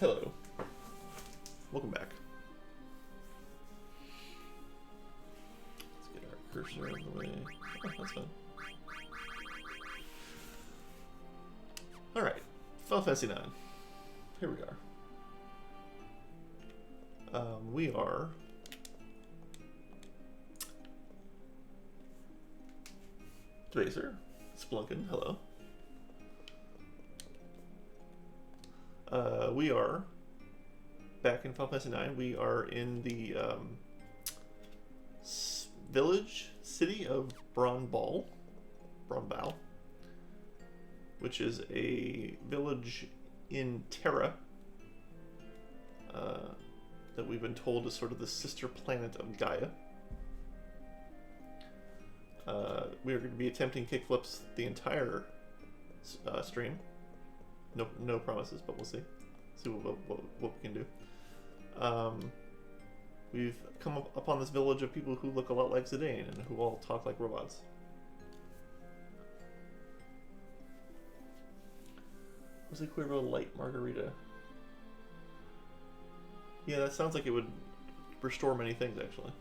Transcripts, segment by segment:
Hello. Welcome back. Let's get our cursor out of the way. Oh, that's fun. Alright. Final Fantasy 9. Here we are. We are... Dvaser. Splunkin. Hello. We are back in Final Fantasy 9. We are in the village city of Bronbal, which is a village in Terra that we've been told is sort of the sister planet of Gaia. We are going to be attempting kickflips the entire stream. No promises, but we'll see. See what we can do. We've come upon this village of people who look a lot like Zidane and who all talk like robots. Jose Cuervo Light Margarita. Yeah, that sounds like it would restore many things, actually.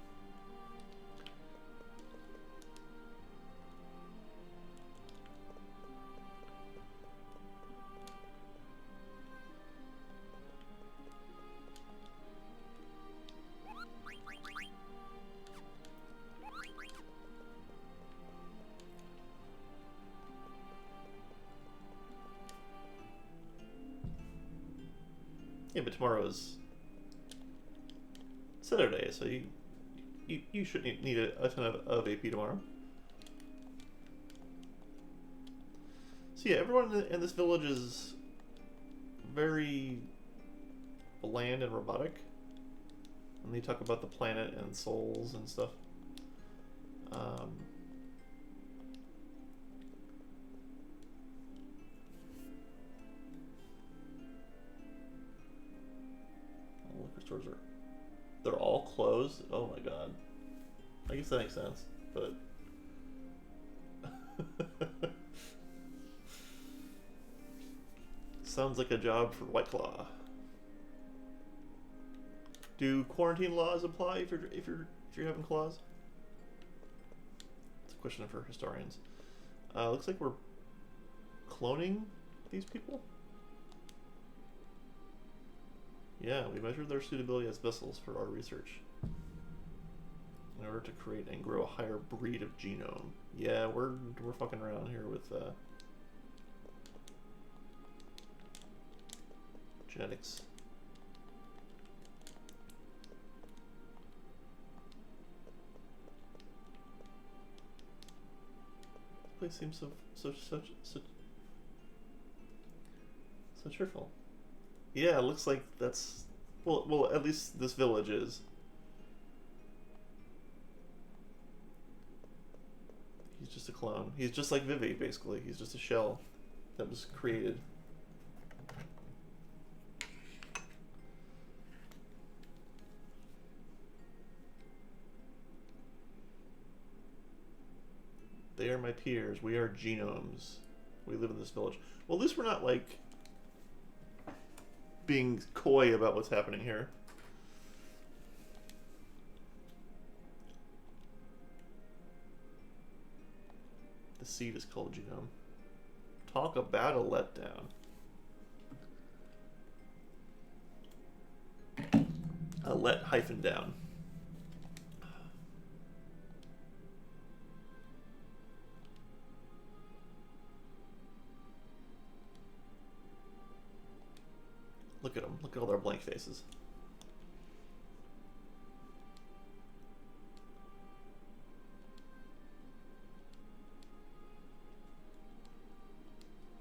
Yeah, but tomorrow is Saturday, so you should need a ton of AP tomorrow. So yeah, everyone in this village is very bland and robotic. And they talk about the planet and souls and stuff. Liquor stores they're all closed. Oh my god. I guess that makes sense, but sounds like a job for White Claw. Do quarantine laws apply if you're having claws? It's a question for historians. Looks like we're cloning these people. Yeah, we measured their suitability as vessels for our research in order to create and grow a higher breed of genome. Yeah, we're fucking around here with genetics. This place seems so cheerful. Yeah, it looks like that's... Well, at least this village is. He's just a clone. He's just like Vivi, basically. He's just a shell that was created. They are my peers. We are genomes. We live in this village. Well, at least we're not, like... being coy about what's happening here. The seed is called genome. Talk about a letdown. A let-down. Look at them. Look at all their blank faces.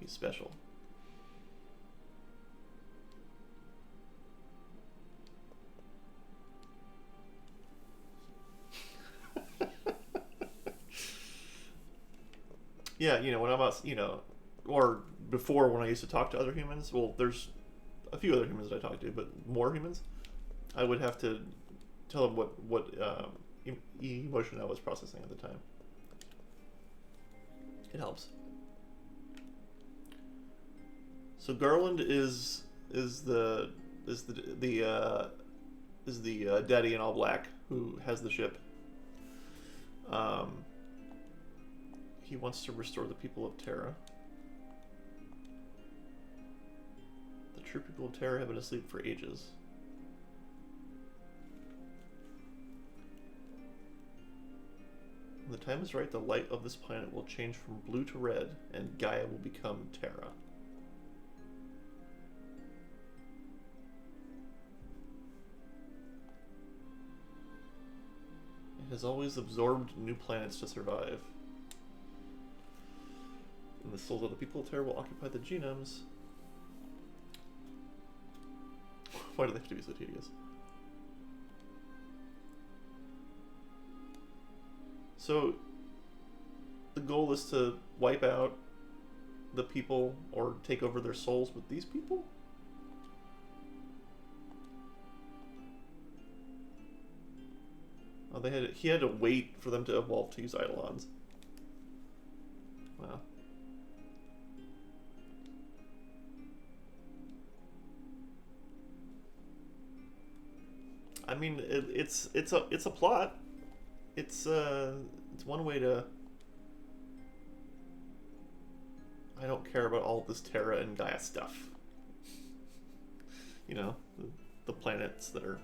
He's special. Yeah, you know, when I was, you know, or before when I used to talk to other humans, well, there's a few other humans that I talk to, but more humans, I would have to tell them what emotion I was processing at the time. It helps. So Garland is the is the daddy in all black who has the ship. He wants to restore the people of Terra. The true people of Terra have been asleep for ages. When the time is right, the light of this planet will change from blue to red, and Gaia will become Terra. It has always absorbed new planets to survive. And the souls of the people of Terra will occupy the genomes. Why do they have to be so tedious? So, the goal is to wipe out the people or take over their souls with these people? Oh, he had to wait for them to evolve to use Eidolons. Wow. I mean, it's a plot. It's one way to. I don't care about all this Terra and Gaia stuff. You know, the planets that are.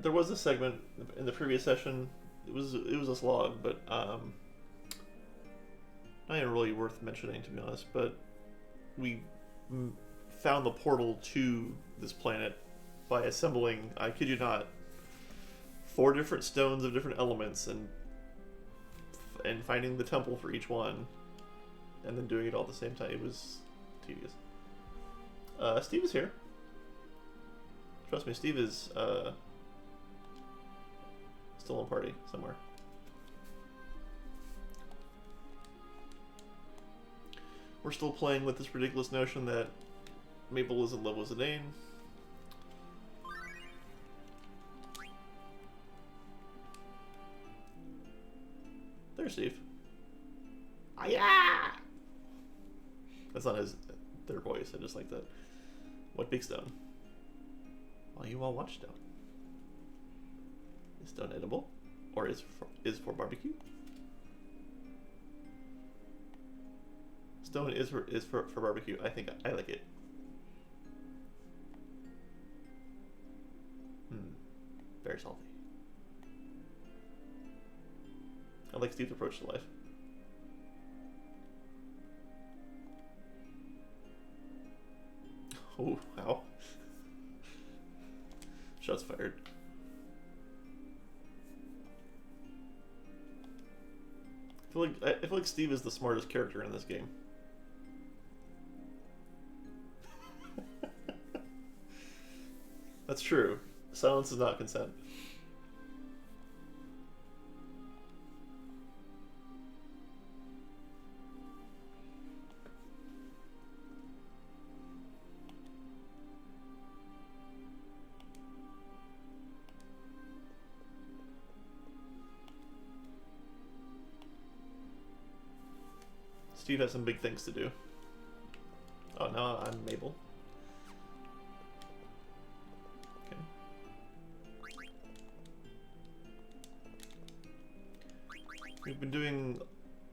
There was a segment in the previous session. It was a slog, but not even really worth mentioning, to be honest. But we found the portal to this planet by assembling, I kid you not, 4 different stones of different elements and finding the temple for each one, and then doing it all at the same time. It was tedious. Steve is here. Trust me, Steve is still in party somewhere. We're still playing with this ridiculous notion that Mabel is in love with Zidane. There's Steve. Ah, yeah! That's not their voice. I just like that. What big stone? While you all watch stone. Is stone edible? Or is for barbecue? Stone is for barbecue. I think I like it. Very salty. I like Steve's approach to life. Oh, wow. Shots fired. I feel like Steve is the smartest character in this game. That's true. Silence is not consent. Steve has some big things to do. Oh, no, I'm Mabel. Okay. We've been doing,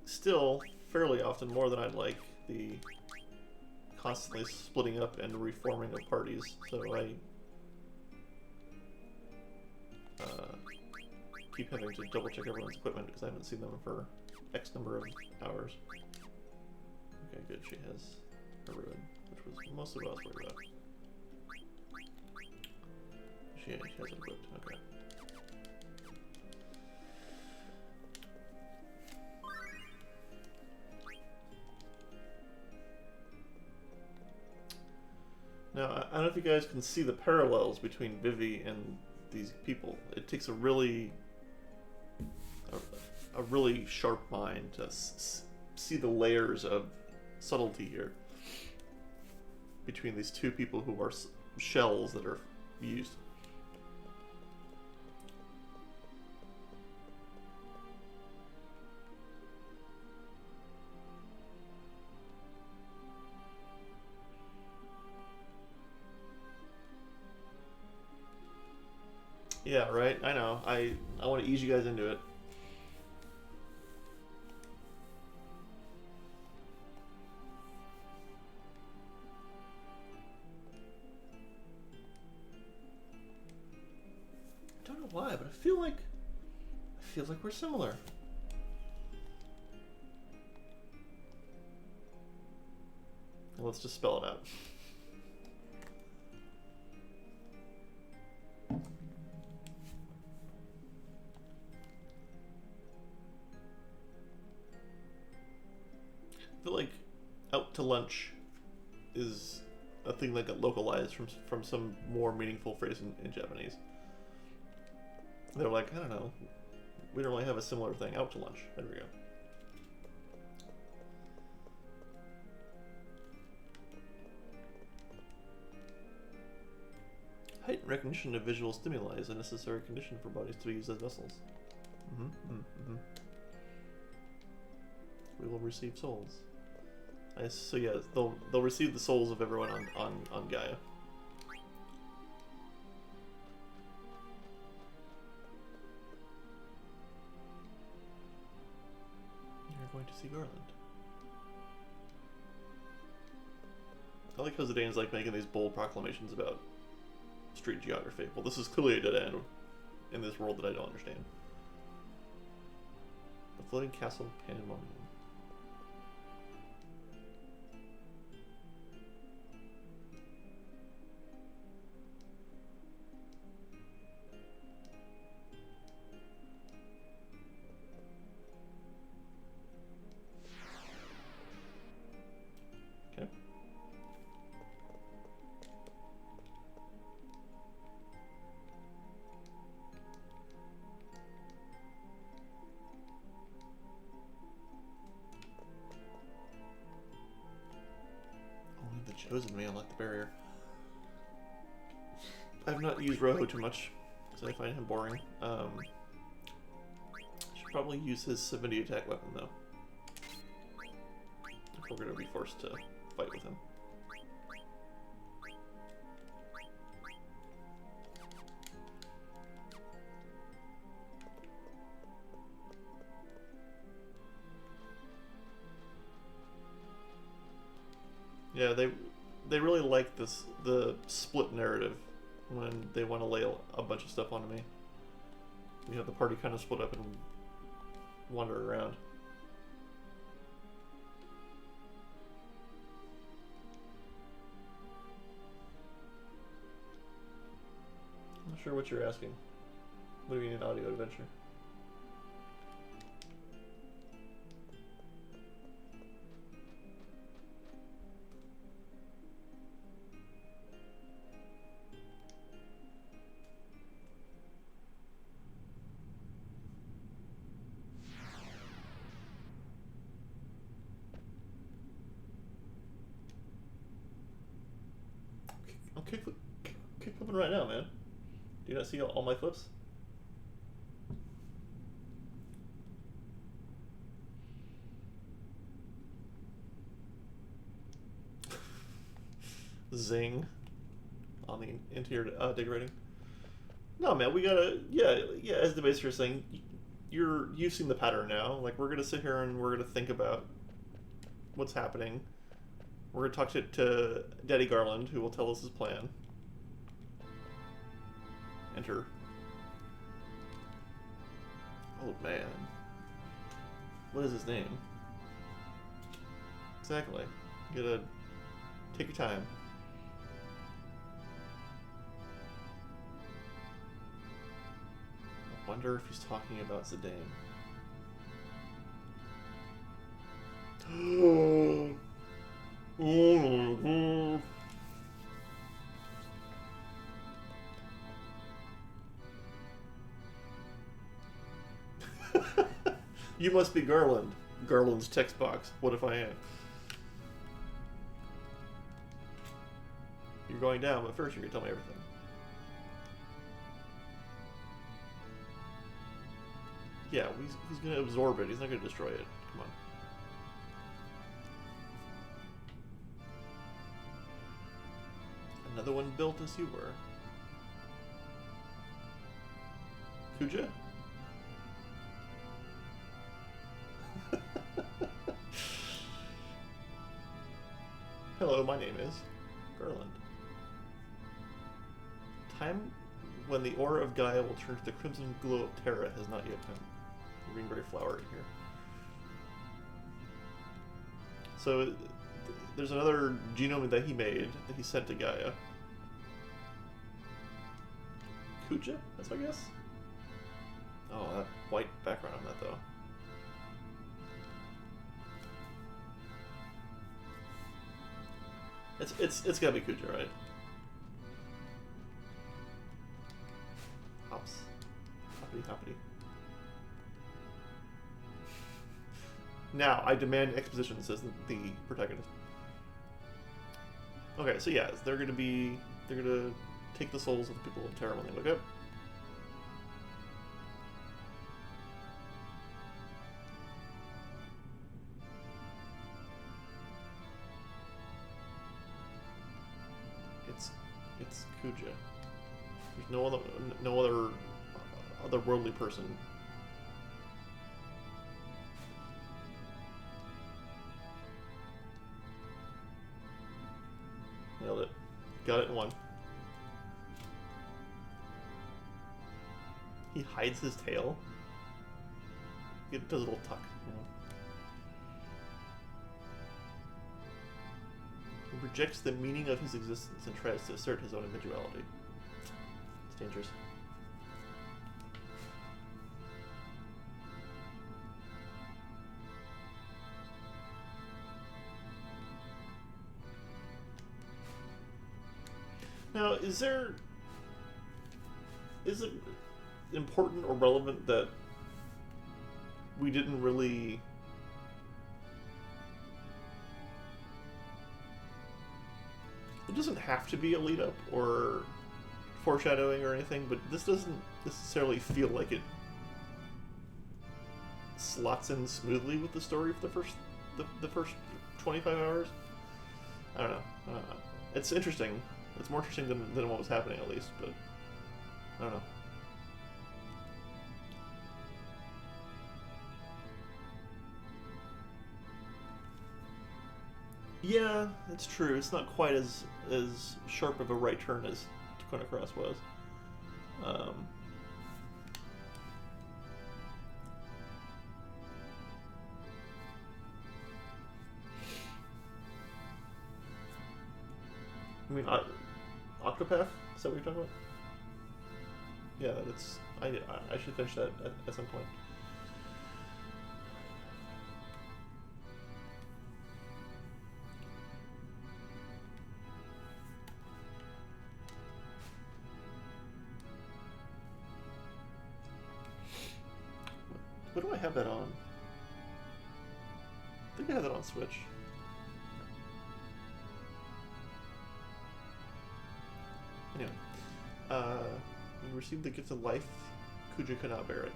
still, fairly often, more than I'd like, the constantly splitting up and reforming of parties, so I keep having to double check everyone's equipment because I haven't seen them for X number of hours. Okay, good, she has a ruin, which was mostly what I was worried about. She has it equipped, okay. Now, I don't know if you guys can see the parallels between Vivi and these people. It takes a really sharp mind to see the layers of subtlety here between these two people who are shells that are used. Yeah, right. I know. I want to ease you guys into it. I don't know why, but I feel like we're similar. Let's just spell it out. I feel like out to lunch is a thing that got localized from some more meaningful phrase in Japanese. They're like, I don't know, we don't really have a similar thing. Out to lunch. There we go. Heightened recognition of visual stimuli is a necessary condition for bodies to be used as vessels. We will receive souls. So yeah, they'll receive the souls of everyone on Gaia. You're going to see Garland. I like how Zidane's like making these bold proclamations about street geography. Well, this is clearly a dead end in this world that I don't understand. The floating castle Pandemonium. Okay. Only the chosen may unlock the barrier. I've not used Roho too much, because I find him boring. Should probably use his 70 attack weapon though, if we're going to be forced to fight with him. Yeah, they really like the split narrative when they want to lay a bunch of stuff onto me. You know, the party kind of split up and wander around. I'm not sure what you're asking. What do you mean an audio adventure? I'm kick flipping right now, man. Do you not see all my flips? Zing on the interior decorating. No, man, we gotta, yeah. As the base, you're saying, you've seen the pattern now. Like, we're gonna sit here and we're gonna think about what's happening. We're gonna talk to Daddy Garland, who will tell us his plan. Enter. Oh man, what is his name? Exactly. You gotta take your time. I wonder if he's talking about Zidane. You must be Garland. Garland's text box. What if I am? You're going down, but first you're gonna tell me everything. Yeah, he's gonna absorb it. He's not gonna destroy it. Come on. Another one built as you were. Kuja? Hello, my name is Garland. Time when the aura of Gaia will turn to the crimson glow of Terra has not yet come. Greenberry flower in here. So there's another genome that he made that he sent to Gaia. Kuja, that's my guess. Oh, that white background on that though. It's gotta be Kuja, right? Hops. Hoppity hoppity. Now, I demand exposition, says the protagonist. Okay, so yeah, they're gonna take the souls of the people of Terra when they wake up. It's Kuja. There's no otherworldly person. Nailed it. Got it in one. He hides his tail. It does a little tuck, you know. He rejects the meaning of his existence and tries to assert his own individuality. It's dangerous. Now, is it important or relevant that we didn't really it doesn't have to be a lead up or foreshadowing or anything, but this doesn't necessarily feel like it slots in smoothly with the story for the first 25 hours. I don't know. It's interesting. It's more interesting than what was happening, at least, but I don't know. Yeah, it's true. It's not quite as sharp of a right turn as Chrono Cross was. I mean, Octopath? Is that what you're talking about? Yeah, that's. I should finish that at some point. What do I have that on? I think I have that on Switch. Anyway, we received the gift of life. Kuja could not bear it.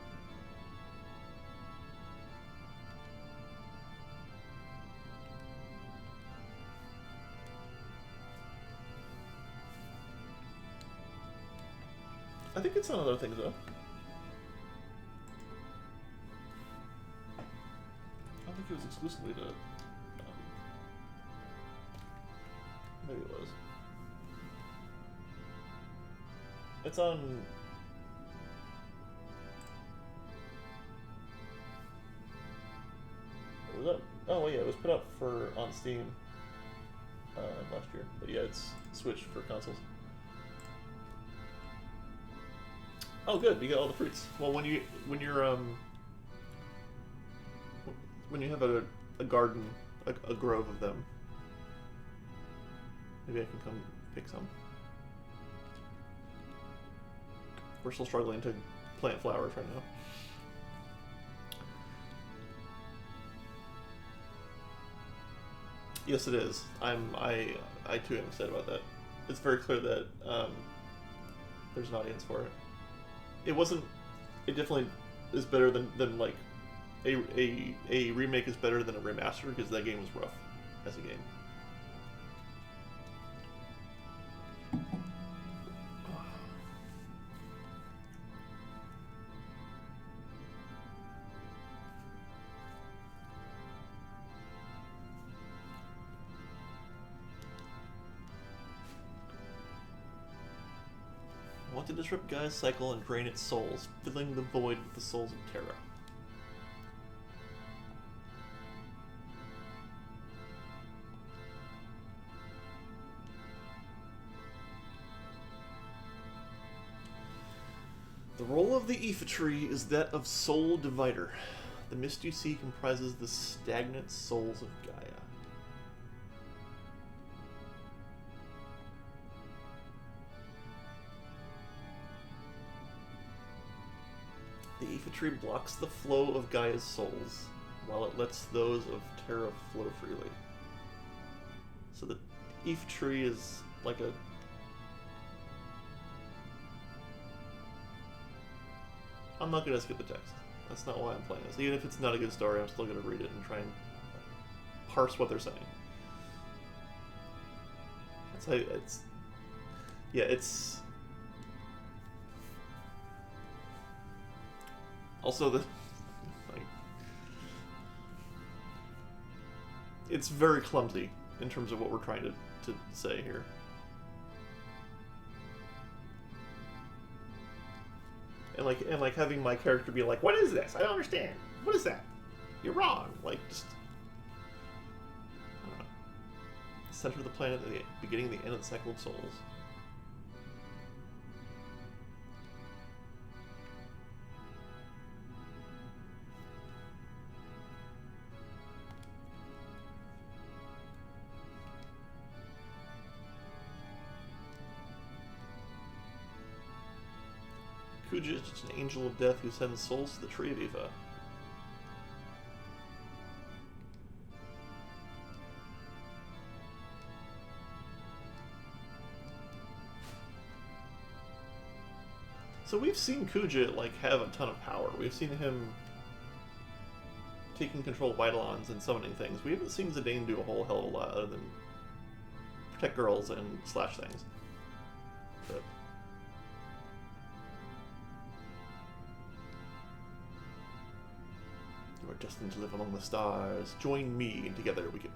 I think it's on other things though. I don't think it was exclusively to. Maybe it was. It's on. What was that? Oh yeah, it was put up on Steam last year. But yeah, it's switched for consoles. Oh, good. You got all the fruits. Well, when you have a garden, a grove of them, maybe I can come pick some. We're still struggling to plant flowers right now. Yes, it is. I too am upset about that. It's very clear that there's an audience for it. It wasn't. It definitely is better than like a remake is better than a remaster because that game was rough as a game. want to disrupt Gaia's cycle and drain its souls, filling the void with the souls of Terra. The role of the Aoife tree is that of soul divider. The mist you see comprises the stagnant souls of Gaia. The Aoife tree blocks the flow of Gaia's souls, while it lets those of Terra flow freely. So the Aoife tree is like a... I'm not going to skip the text. That's not why I'm playing this. Even if it's not a good story, I'm still going to read it and try and parse what they're saying. That's how it's... Yeah, it's... Also, the... Like, it's very clumsy in terms of what we're trying to say here. And like having my character be like, what is this? I don't understand. What is that? You're wrong. Like, just... I don't know. The center of the planet, the beginning and the end of the cycle of souls. Kuja is just an angel of death who sends souls to the Tree of Aoife. So we've seen Kuja, like, have a ton of power. We've seen him taking control of Eidolons and summoning things. We haven't seen Zidane do a whole hell of a lot other than protect girls and slash things. But... we're destined to live among the stars. Join me, and together we can...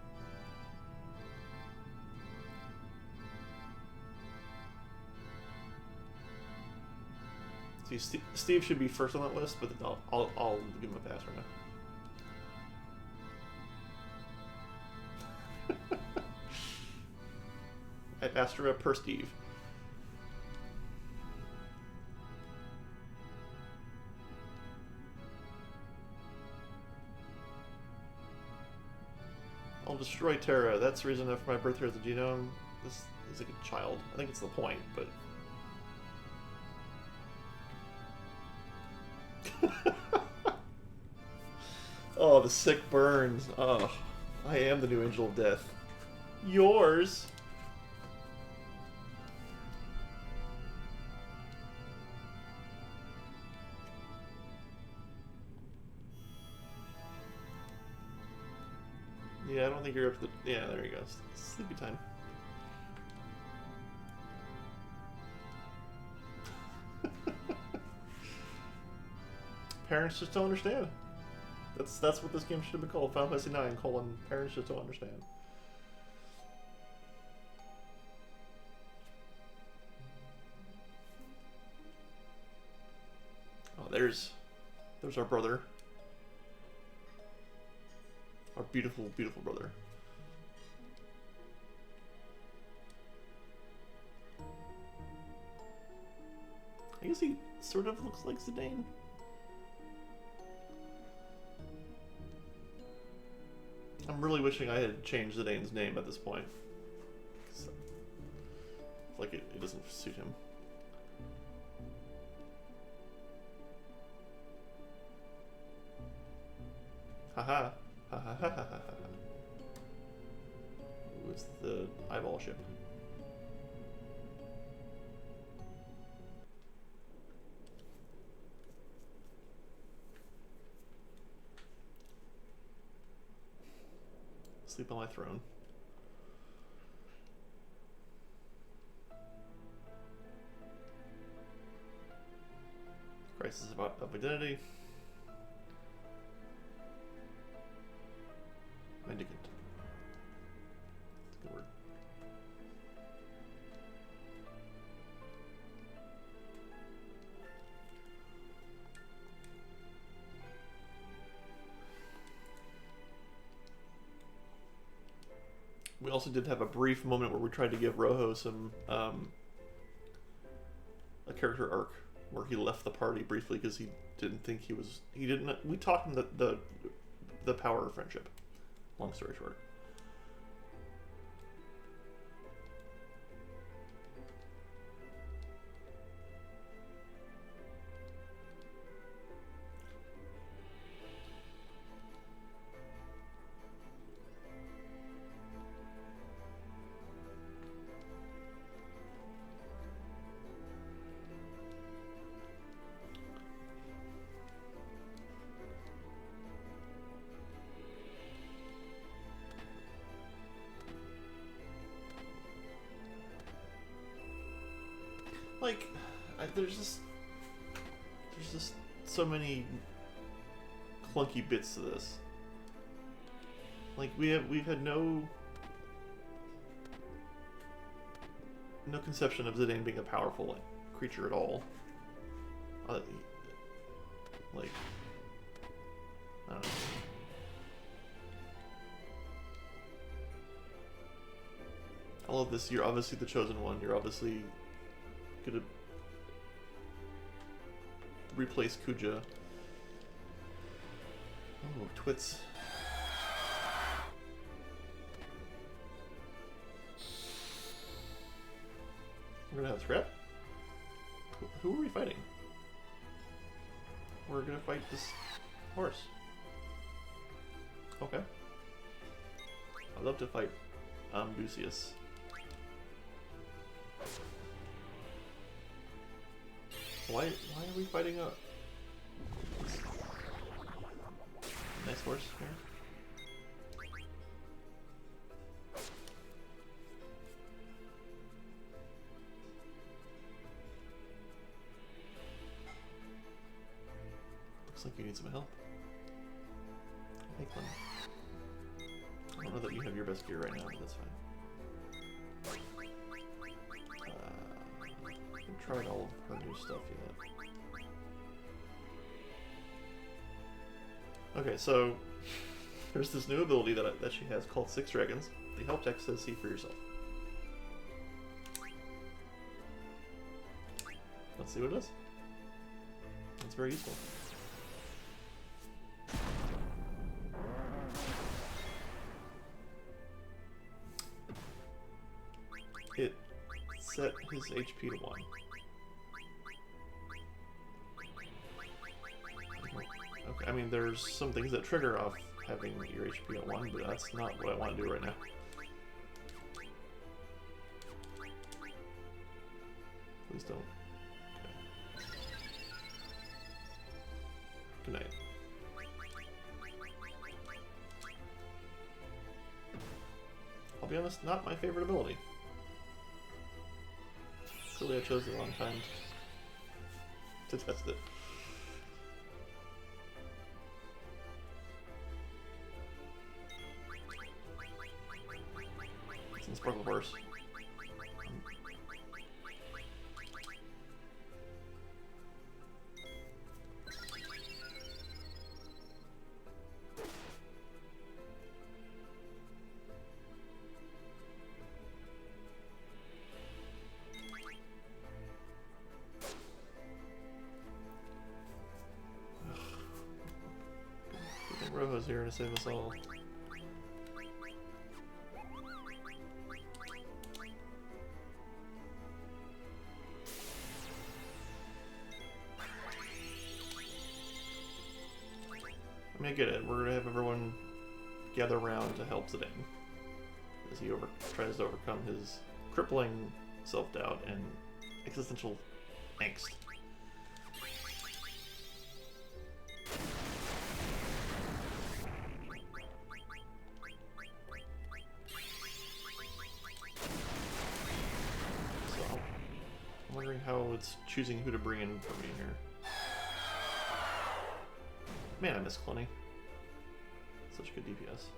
See, Steve should be first on that list, but I'll give him a pass right now. At Astra per Steve. I'll destroy Terra. That's the reason after my birth here as a genome. This is like a child. I think it's the point, but... Oh, the sick burns. Oh, I am the new Angel of Death. Yours. Yeah, I don't think you're up to the... Yeah, there you go. Sleepy time. Parents just don't understand. That's what this game should have been called. Final Fantasy IX, Parents just don't understand. Oh, there's our brother. Our beautiful, beautiful brother. I guess he sort of looks like Zidane. I'm really wishing I had changed Zidane's name at this point. I feel like it doesn't suit him. Haha. Ha ha ha ha ha ha. Ooh, it's the eyeball ship. Sleep on my throne. Crisis of identity. Mendicant. That's a good word. also did have a brief moment where we tried to give Rojo some a character arc where he left the party briefly because he didn't think he didn't. We taught him the power of friendship. Long story short. Like, there's just so many clunky bits to this. Like we've had no conception of Zidane being a powerful creature at all. Like, I don't know. All of this, you're obviously the chosen one. You're obviously gonna replace Kuja. Oh, twits. We're gonna have scrap? Who are we fighting? We're gonna fight this horse. Okay. I'd love to fight Lucius. Why are we fighting a nice horse here? Looks like you need some help. Hey, Clem. I don't know that you have your best gear right now, but that's fine. I haven't tried all of her new stuff yet. Okay, so there's this new ability that she has called Six Dragons. The help text says "See for yourself." Let's see what it does. That's very useful. It set his HP to 1. Okay, I mean, there's some things that trigger off having your HP at 1, but that's not what I want to do right now. Please don't. Okay. Good night. I'll be honest, not my favorite ability. Clearly I chose the wrong time to test it. It's in Sparkle Horse. Rojo's here to save us all. I mean, I get it. We're gonna have everyone gather around to help Zidane as he tries to overcome his crippling self-doubt and existential angst. I'm wondering how it's choosing who to bring in for me here. Man, I miss Cloney. Such good DPS.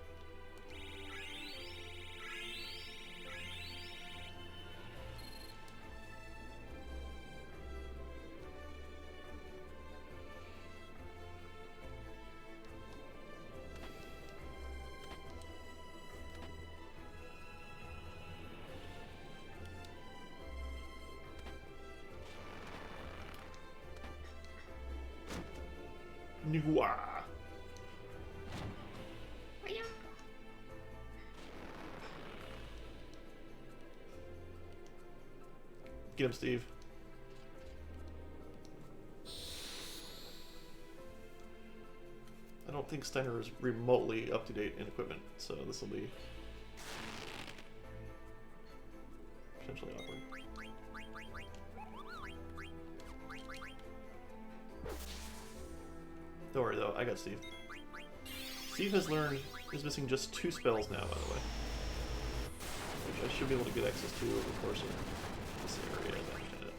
Nua. Get him, Steve. I don't think Steiner is remotely up to date in equipment, so this will be potentially awkward. Don't worry though, I got Steve. Steve is missing just 2 spells now, by the way. Which I should be able to get access to over the course of this area, as I understand it.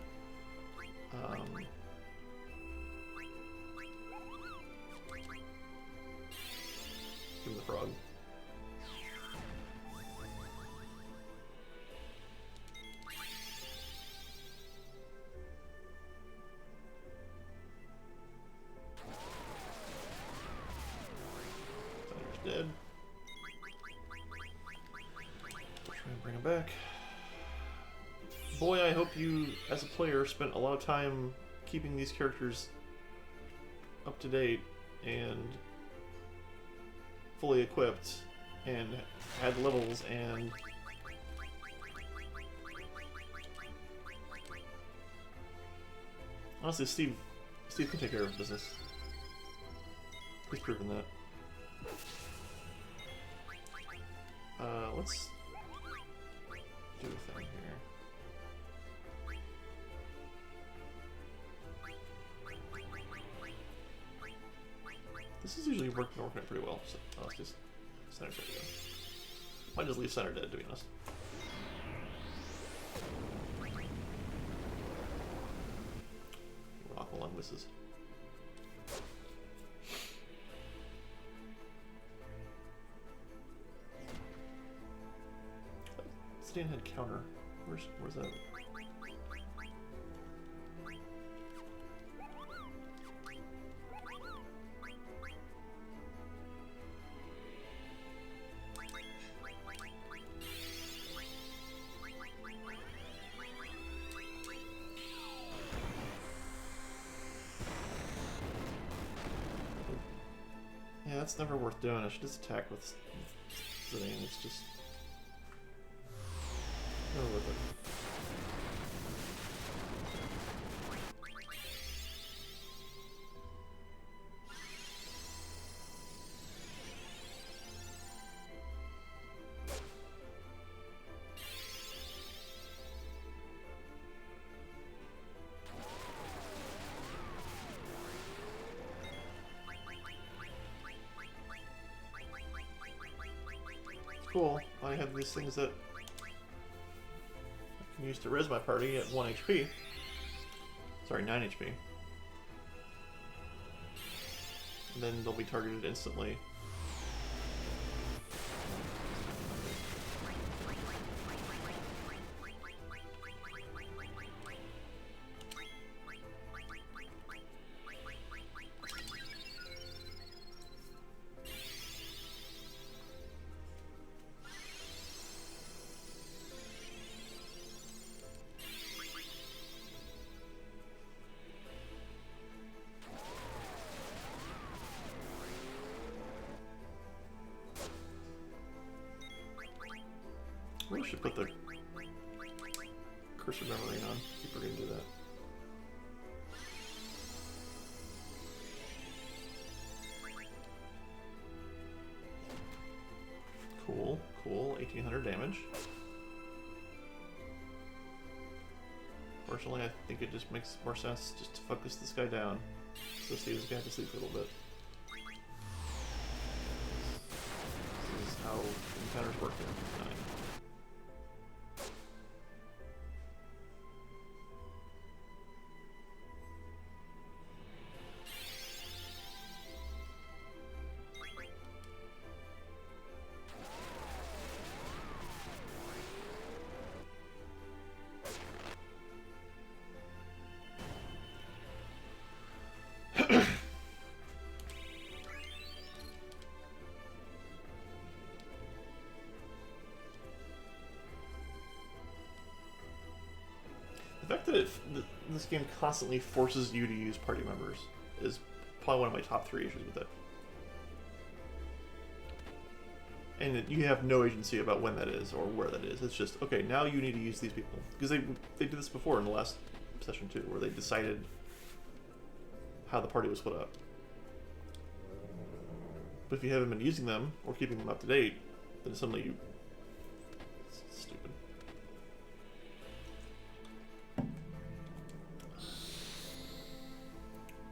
Give him the frog. Dead. Try and bring him back. Boy, I hope you, as a player, spent a lot of time keeping these characters up to date and fully equipped and had levels and honestly, Steve can take care of business. He's proven that. Let's do a thing here. This is usually working out pretty well, so let's just center dead again. Might just leave center dead, to be honest. Aqualung misses. Stan had counter. Where's that? Yeah, that's never worth doing. I should just attack with Zidane. It's just never worth it. Cool. I have these things that I can use to res my party at 1 HP. Sorry, 9 HP. And then they'll be targeted instantly. We should put the Curse of Memory on. If we're gonna do that. Cool, cool. 1800 damage. Fortunately, I think it just makes more sense just to focus this guy down. So Steve's gonna have to sleep for a little bit. This is how encounters work here. The fact that this game constantly forces you to use party members is probably one of my top 3 issues with it. And you have no agency about when that is or where that is. It's just, okay, now you need to use these people. Because they did this before in the last session too, where they decided how the party was split up. But if you haven't been using them or keeping them up to date, then suddenly you... It's stupid.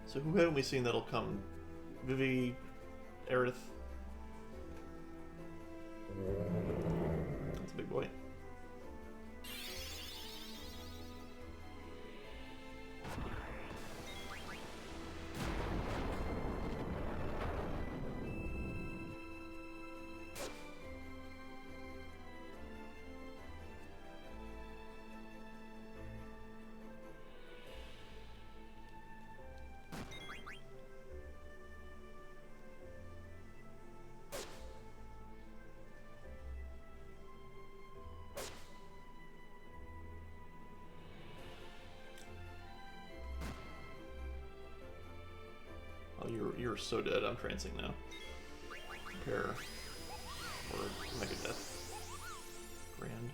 So who haven't we seen that'll come? Vivi, Aerith. That's a big boy. You're so dead. I'm trancing now. Prepare for Mega Death. Grand.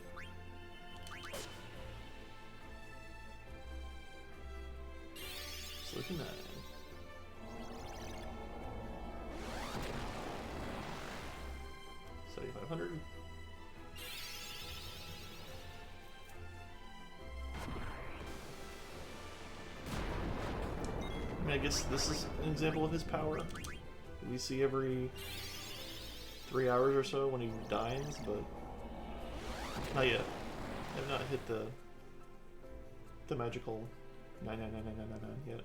Solution 9. $7,500. I guess this is an example of his power. We see every 3 hours or so when he dines, but not yet. I have not hit the magical 9999999 yet.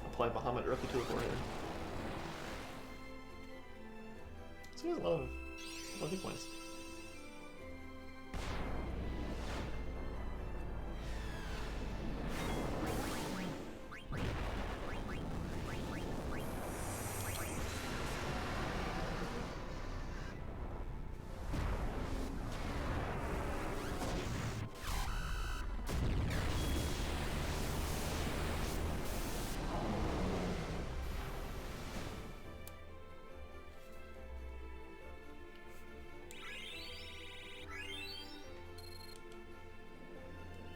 Apply Bahamut directly to the forehead. So he has a lot of hit points.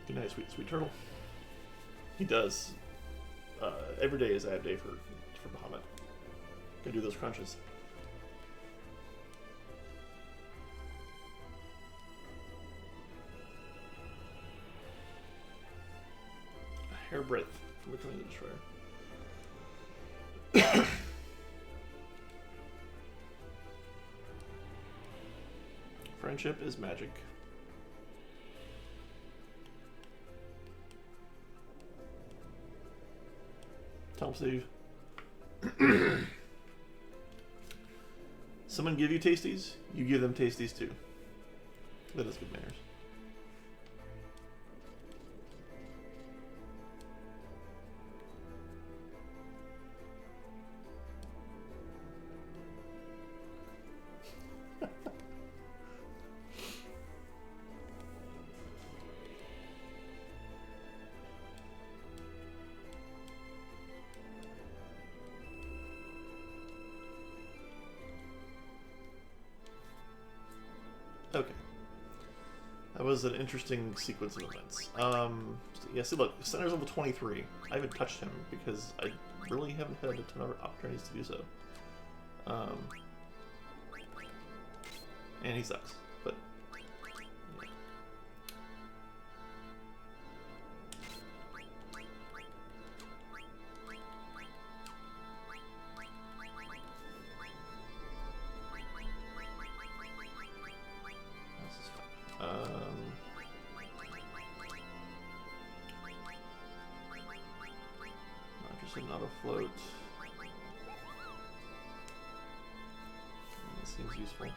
Good night, sweet turtle. He does. Every day is a bad day for Bahamut. Go do those crunches. A hairbreadth from Returning the Destroyer. Friendship is magic. Tell him, Steve. Someone give you tasties, you give them tasties too. That is good manners. Okay. That was an interesting sequence of events. Yeah, see, look, Center's level 23. I haven't touched him because I really haven't had a ton of opportunities to do so. And he sucks, but... yeah. This is fun. Not interested in auto float. This seems useful.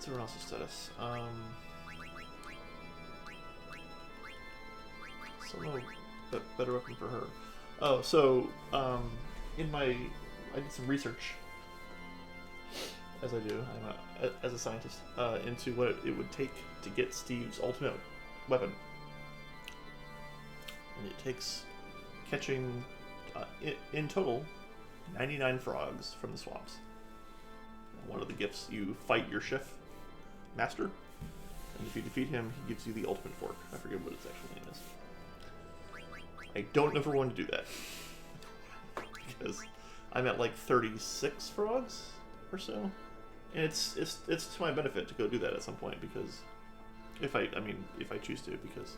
what's everyone else's status? So no better weapon for her. Oh, so in my I did some research, as I do. As a scientist, into what it would take to get Steve's ultimate weapon, and it takes catching in total 99 frogs from the swamps. One of the gifts, you fight your chef master, and if you defeat him, he gives you the ultimate fork. I forget what its actual name is. I don't know if we're going to do that because I'm at like 36 frogs or so, and it's to my benefit to go do that at some point, because if I choose to, because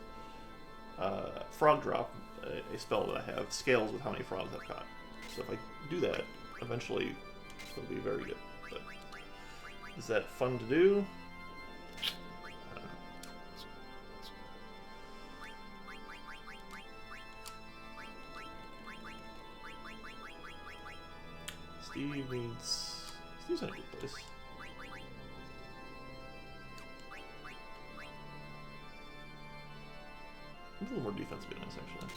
frog drop, a spell that I have, scales with how many frogs I've caught. So if I do that, eventually it'll be very good. But is that fun to do? I don't know. Steve's in a good place. A little more defense would be nice, actually.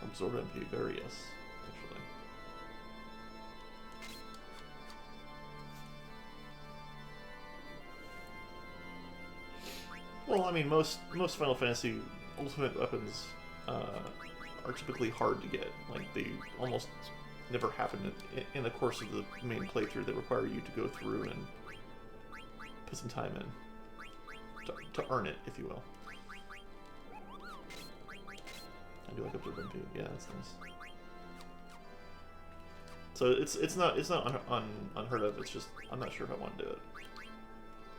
Absorb MP, very yes, actually. Well, I mean, most Final Fantasy Ultimate weapons are typically hard to get. Like, they almost never happen in the course of the main playthrough. They require you to go through and put some time in to earn it, if you will. I do like Absorb MP. Yeah, that's nice. So it's not unheard of. It's just I'm not sure if I want to do it.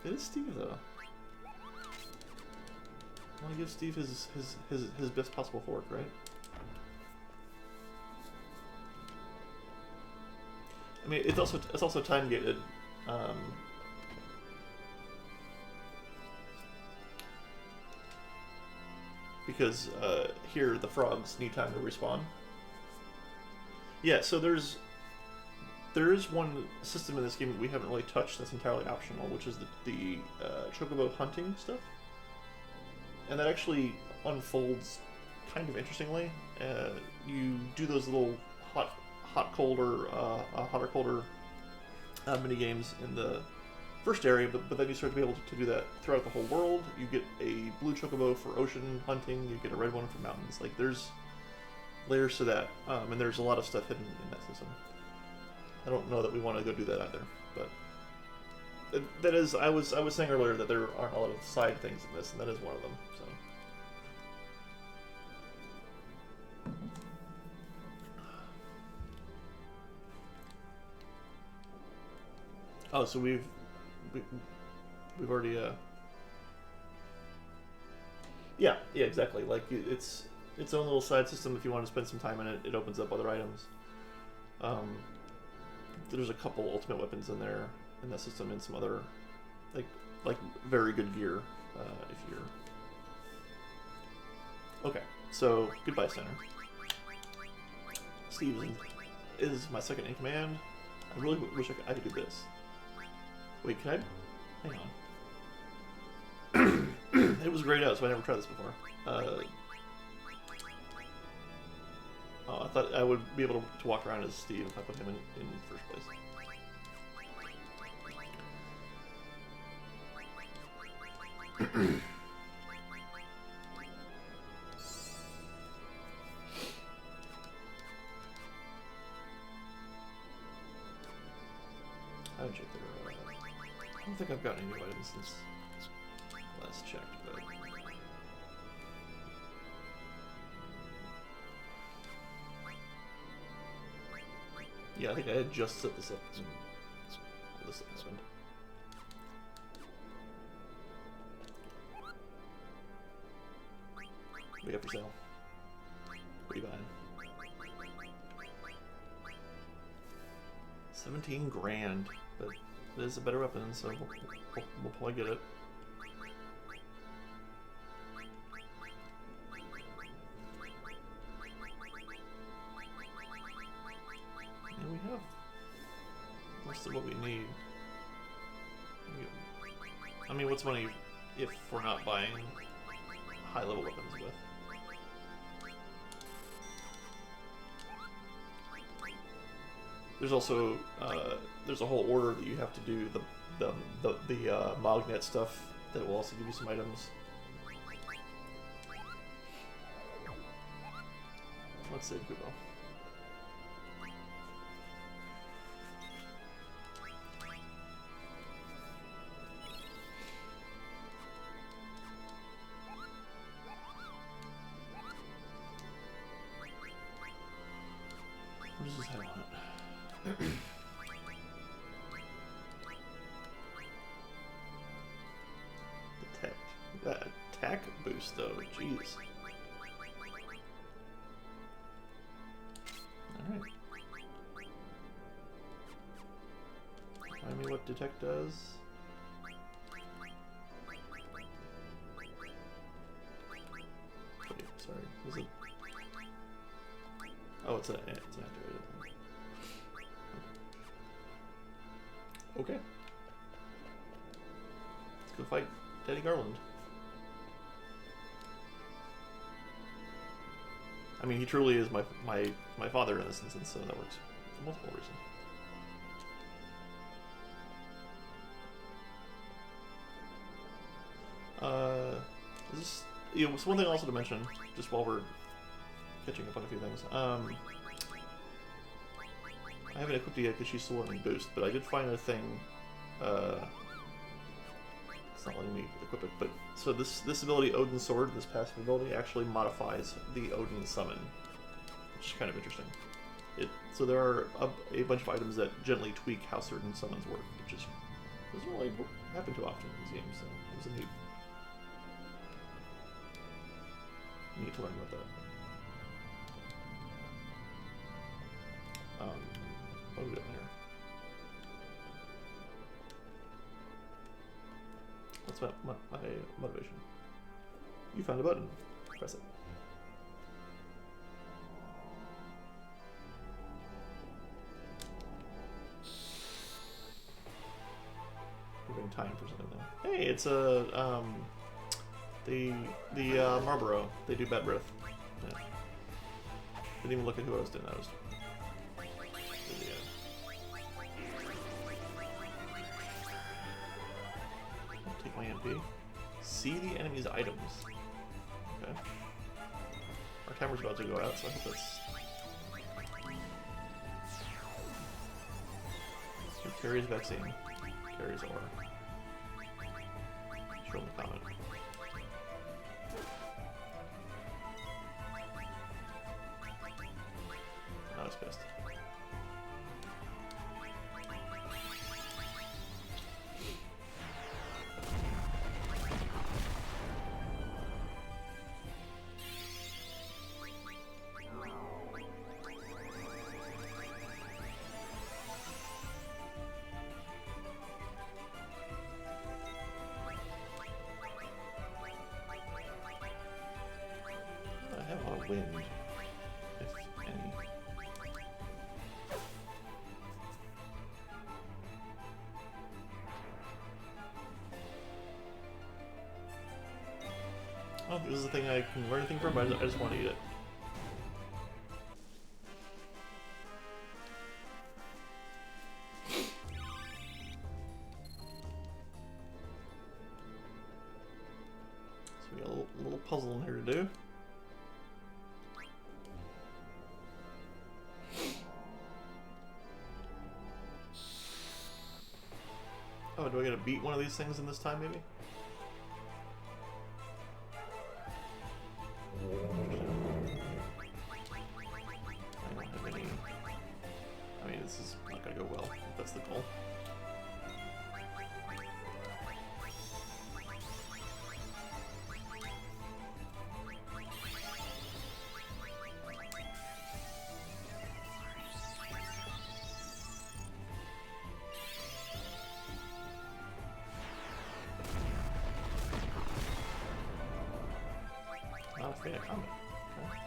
It is Steve though. I want to give Steve his best possible fork, right? I mean, it's also time gated. Because here the frogs need time to respawn. Yeah, so there is one system in this game that we haven't really touched that's entirely optional, which is the chocobo hunting stuff, and that actually unfolds kind of interestingly. You do those little hot colder hotter colder mini games in the first area, but then you start to be able to do that throughout the whole world. You get a blue chocobo for ocean hunting, you get a red one for mountains. Like, there's layers to that, and there's a lot of stuff hidden in that system. I don't know that we want to go do that either, but that is, I was saying earlier that there aren't a lot of side things in this, and that is one of them. So. Oh, so we've already yeah, exactly. Like, it's its own little side system. If you want to spend some time in it, it opens up other items. There's a couple ultimate weapons in there in that system, and some other like very good gear if you're okay. So goodbye, Center. Steve is my second in command. I really wish I could do this. Wait, can I? Hang on. It was grayed out, so I never tried this before. Oh, I thought I would be able to walk around as Steve if I put him in first place. I haven't checked their, I don't think I've gotten any items since last checked, but... Yeah, I think I had just set this up when this happened. What do you got for sale? What are you buying? 17 grand, but it is a better weapon, so we'll probably get it. Yeah, we have most of what we need. I mean, what's money if we're not buying high-level weapons with? There's also there's a whole order that you have to do the Mognet stuff that will also give you some items. Let's save Kubo. What does this have on it? That attack boost though, jeez. Alright. Remind me what detect does. Wait, sorry, was it? Oh, it's activated. Okay. Let's go fight Daddy Garland. I mean, he truly is my father in this instance, so that works for multiple reasons. This is, one thing also to mention, just while we're catching up on a few things. I haven't equipped it yet because she's still learning boost, but I did find a thing. It's not letting me equip it, but so this ability, Odin Sword, this passive ability, actually modifies the Odin Summon, which is kind of interesting. So there are a bunch of items that gently tweak how certain summons work, which doesn't really happen too often in these games, so it was a neat to learn about that. What are we doing here? What's my motivation? You found a button. Press it. Giving time for something now. Hey, it's a the Marlboro. They do bad breath. Yeah. Didn't even look at who I was doing. I was. Take my MP. See the enemy's items. Okay. Our timer's about to go out, so I hope that's. Who carries vaccine? Carries aura. Show them the comment. I was pissed. I have a lot of wind, if any. Oh, this is the thing I can learn anything from, but I just want to eat it. So we got a little puzzle in here to do. Oh, do I gotta beat one of these things in this time, maybe? I don't have any... I mean, this is not gonna go well, if that's the goal. Not afraid of combat. Okay.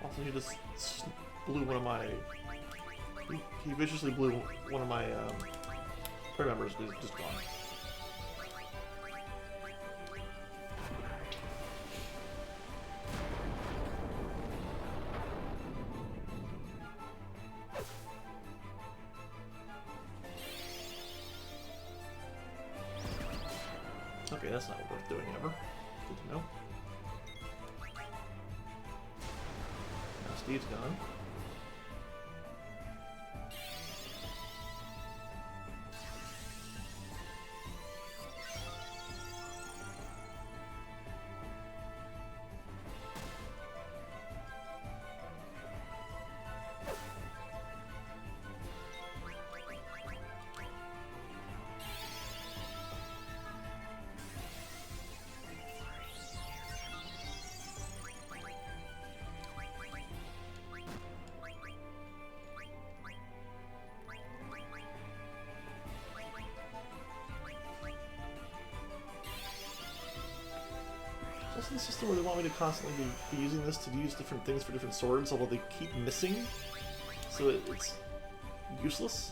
Also, he just blew one of my... He viciously blew one of my party members, who's just gone. Okay, that's not worth doing ever. Good to know. Now Steve's gone. Just in the system where they want me to constantly be using this to use different things for different swords, although they keep missing, so it's useless.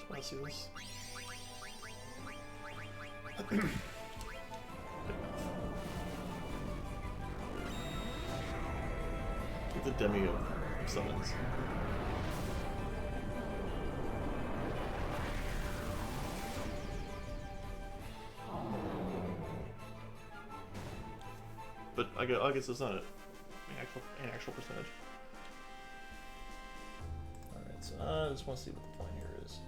Want to see this? Get the demi of summons. But I guess it's not an actual percentage. Alright, so I just want to see what the point here is.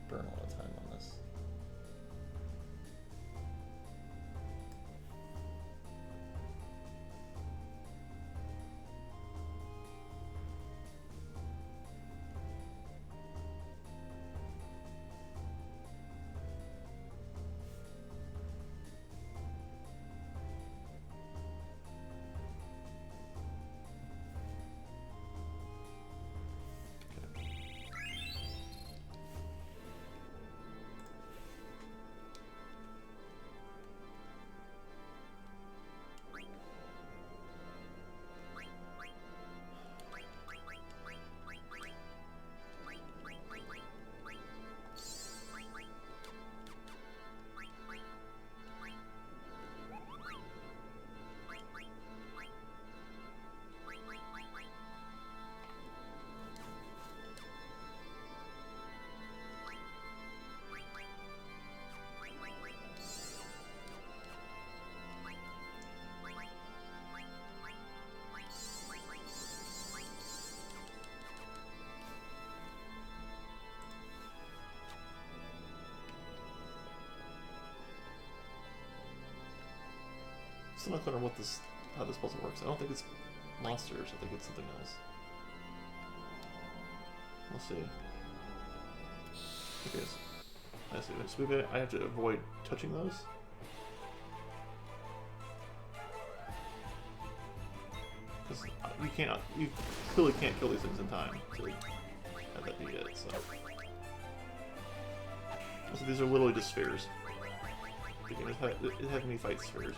Burn a lot of time on this. Still not clear on how this puzzle works. I don't think it's monsters. I think it's something else. We'll see. Okay, I see. So maybe I have to avoid touching those. Because you clearly can't kill these things in time to have that be it. So these are literally just spheres. The game is having me fight spheres.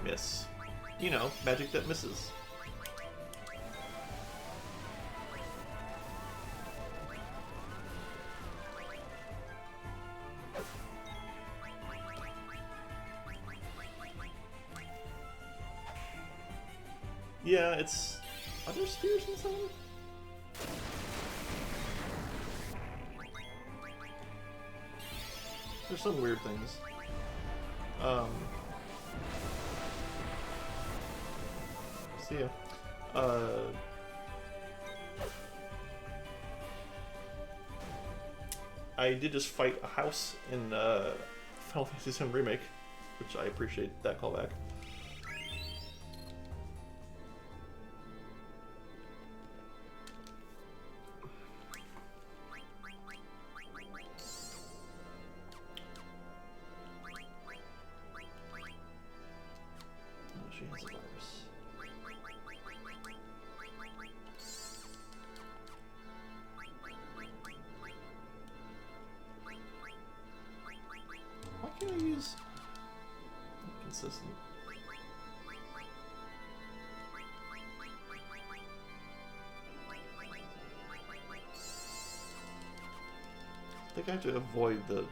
Miss. You know, magic that misses. Yeah, it's... Are there spears inside? There's some weird things. See ya. I did just fight a house in Final Fantasy VII Remake, which I appreciate that callback. She has a virus. Why can't I use consistent? I think I have to avoid the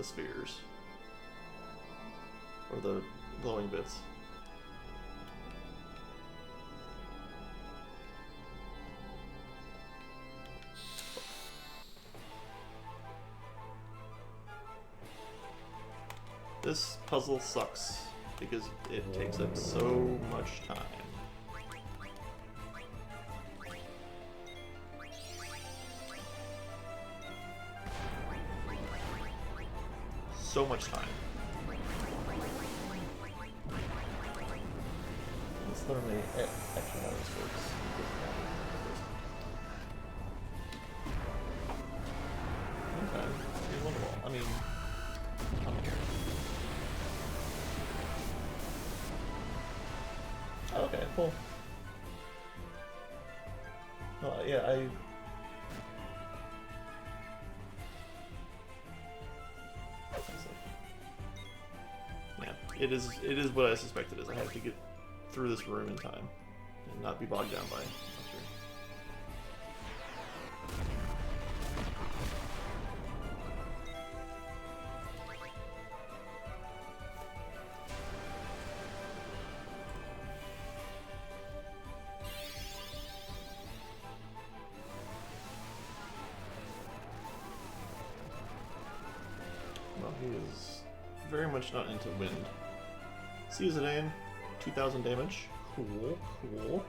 spheres or the glowing bits. This puzzle sucks because it takes up so much time. So much time. It's literally actually how this works. Okay, here's one wall. I mean, I'm here. Oh, okay, cool. Yeah, it is what I suspected is. I have to get through this room in time and not be bogged down by it. Well, he is very much not into wind. Sees it in 2,000 damage. Cool, cool.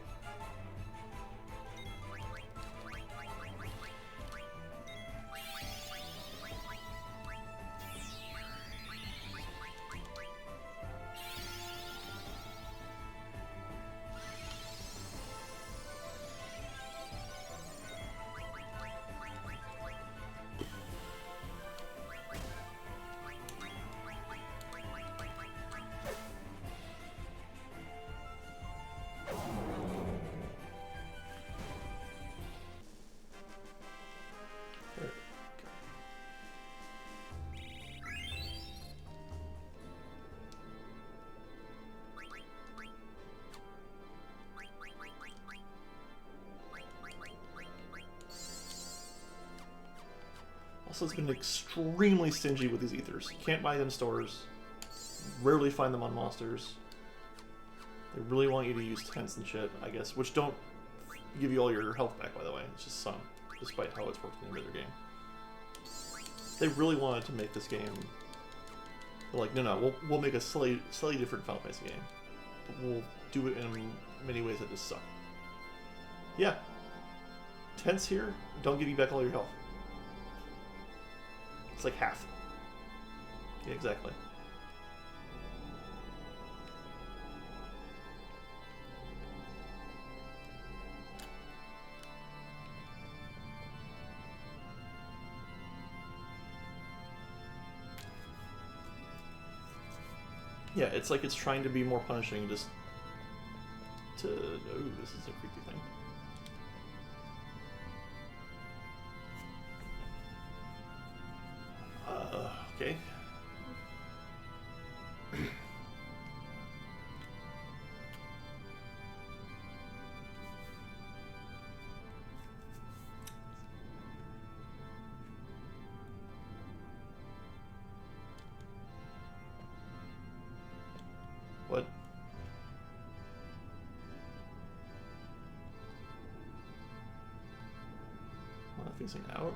Also, it's been extremely stingy with these ethers. You can't buy them in stores. Rarely find them on monsters. They really want you to use tents and shit, I guess, which don't give you all your health back, by the way. It's just some, despite how it's worked in the other game. They really wanted to make this game. They're like, no, we'll make a slightly different Final Fantasy game, but we'll do it in many ways that just suck. Yeah, tents here don't give you back all your health. It's like half. Yeah, exactly. Yeah, it's like it's trying to be more punishing just to... Ooh, this is a creepy thing. Okay. What? facing out.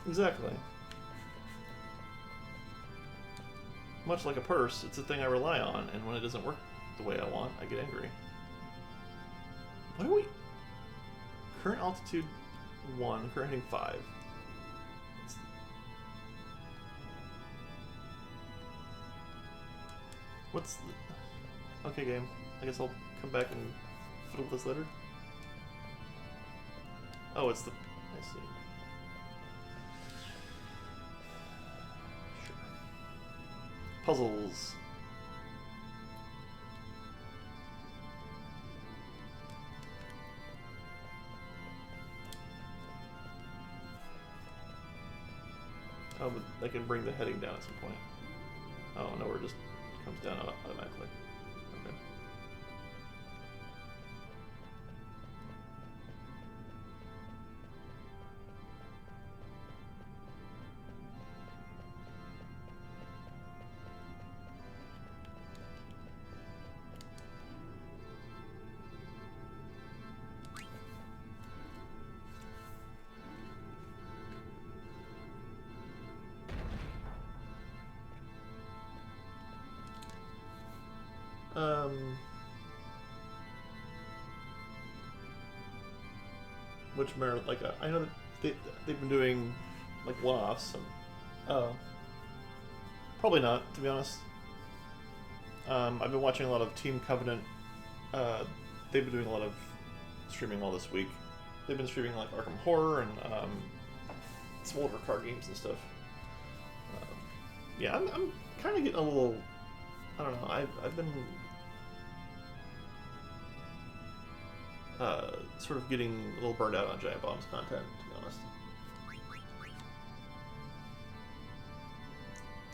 Exactly. Much like a purse, it's a thing I rely on, and when it doesn't work the way I want, I get angry. What are we? Current altitude 1, current heading 5. What's the... Okay, game. I guess I'll come back and fiddle with this later. Oh, it's the... I see. Sure. Puzzles. Oh, but I can bring the heading down at some point. Oh, no, it just comes down automatically. Okay. Which merit, like, I know that they've been doing, like, one-offs, and, probably not, to be honest. I've been watching a lot of Team Covenant. They've been doing a lot of streaming all this week. They've been streaming, like, Arkham Horror and, some older card games and stuff. Yeah, I'm kind of getting a little, I don't know, I've been... sort of getting a little burned out on Giant Bomb's content, to be honest.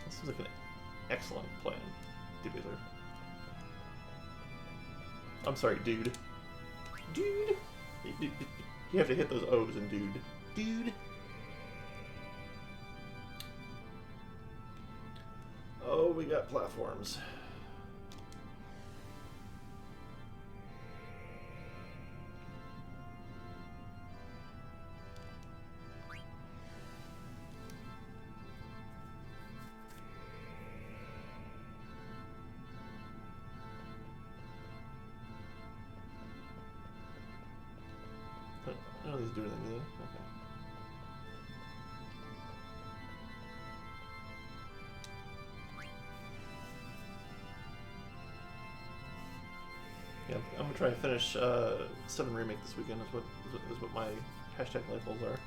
This seems like an excellent plan, Debaser. I'm sorry, dude. Dude! You have to hit those O's in dude. Dude! Oh, we got platforms. I don't know if these do anything, do they? Okay. Yeah, I'm gonna try and finish 7 Remake this weekend. Is what my hashtag life goals are.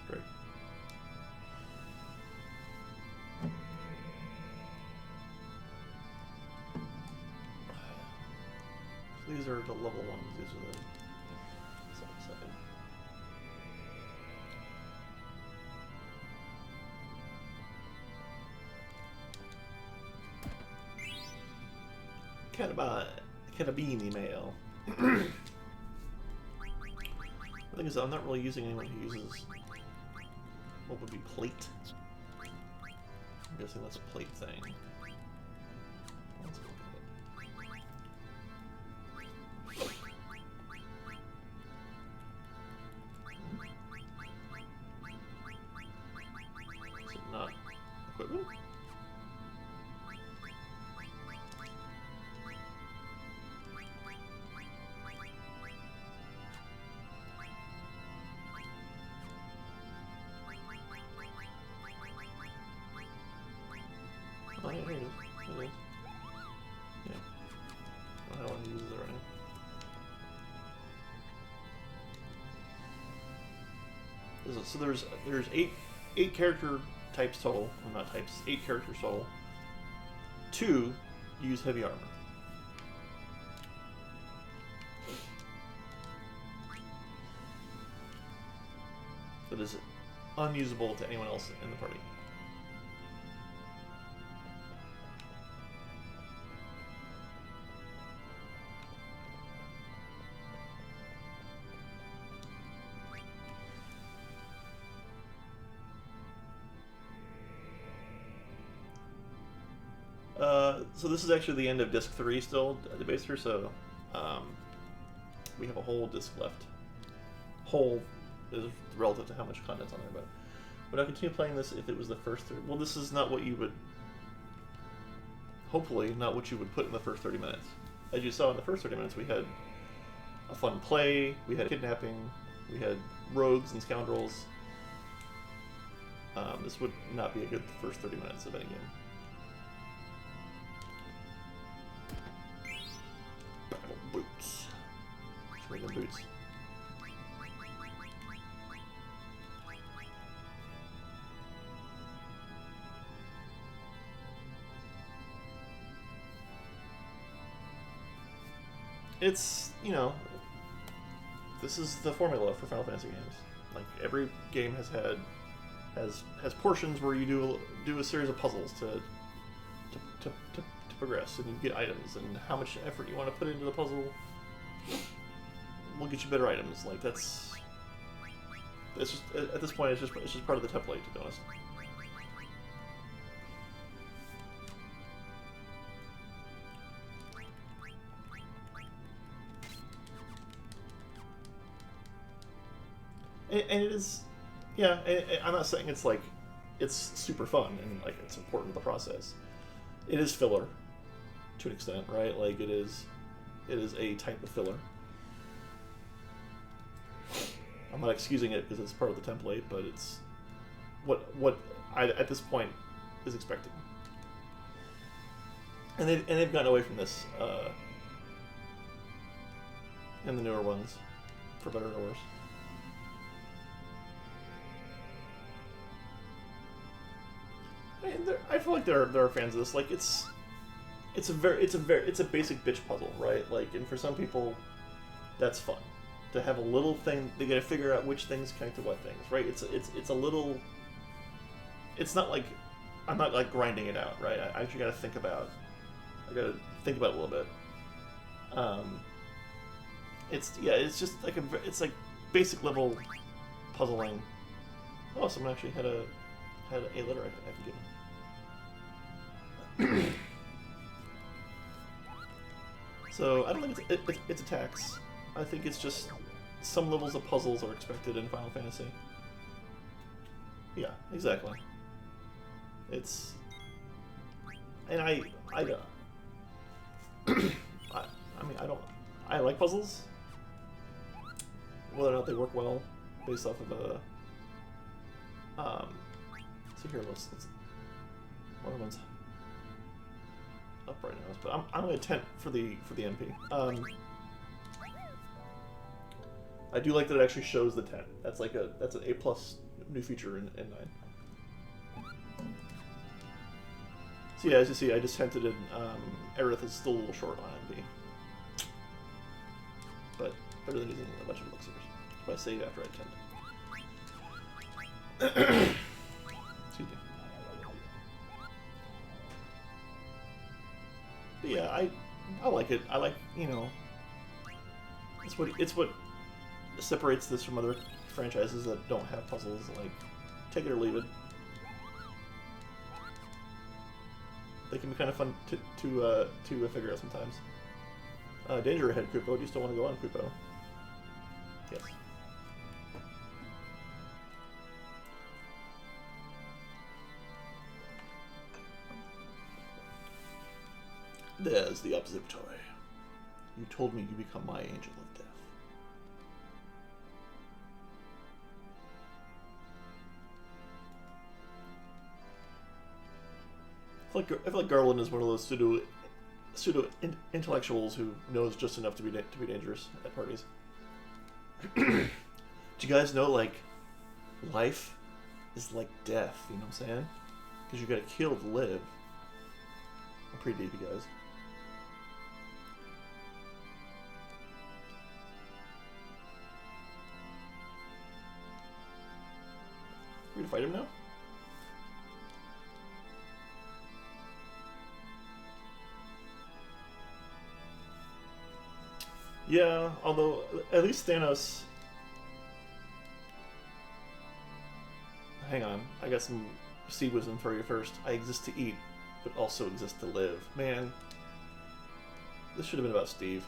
Great. So these are the level ones. These are the second. Catabini mail. The thing is, I'm not really using anyone who uses what would be plate. I'm guessing that's a plate thing. Let's look at it. Is it not equipment? Oh, yeah, here it is. It is. Yeah. I don't know how to use it right now. So there's eight character types total. Well, not types. 8 characters total. 2 use heavy armor. That is unusable to anyone else in the party. so this is actually the end of disc 3 still, Debaser, so um, we have a whole disc left. Whole is relative to how much content's on there, but would I continue playing this if it was the first 30? Well, this is not what you would, hopefully, not what you would put in the first 30 minutes. As you saw in the first 30 minutes, we had a fun play, we had kidnapping, we had rogues and scoundrels. This would not be a good first 30 minutes of any game. Battle boots. Random boots. It's, you know, this is the formula for Final Fantasy games. Like, every game has portions where you do a series of puzzles to progress, and you get items, and how much effort you want to put into the puzzle will get you better items. Like, it's just, at this point, it's just part of the template, to be honest. And it is, yeah, I'm not saying it's like, it's super fun and like it's important to the process. It is filler, to an extent, right? Like it is a type of filler. I'm not excusing it because it's part of the template, but it's what I at this point is expected. And they've gotten away from this in the newer ones, for better or worse. I feel like there are fans of this. Like it's a basic bitch puzzle, right? Like, and for some people, that's fun to have a little thing. They got to figure out which things connect to what things, right? It's a little. It's not like I'm not like grinding it out, right? I actually got to think about. I got to think about it a little bit. It's just like it's like basic level puzzling. Oh, someone actually had a letter I can give him. So I don't think it's a tax. I think it's just some levels of puzzles are expected in Final Fantasy. Yeah, exactly. It's and I like puzzles. Whether or not they work well, based off of a so here, let's one of one's up right now, but I'm gonna tent for the MP. I do like that it actually shows the tent. That's like that's an A+ new feature in 9. So yeah, as you see, I just tented in. Aerith is still a little short on MP, but better than using a bunch of elixirs. So I save after I tent. Excuse me. But yeah, I like it. I like, you know, it's what separates this from other franchises that don't have puzzles. Like, take it or leave it. They can be kind of fun to figure out sometimes. Danger ahead, Kupo. Do you still want to go on, Kupo? Yes. There's the observatory. You told me you become my angel of death. I feel like Garland is one of those pseudo intellectuals who knows just enough to be dangerous at parties. Do you guys know, like, life is like death? You know what I'm saying? Because you gotta kill to live. I'm pretty deep, you guys. Are we gonna fight him now? Yeah, although at least Thanos. Hang on, I got some seed wisdom for you first. I exist to eat. but also exist to live. Man, this should have been about Steve.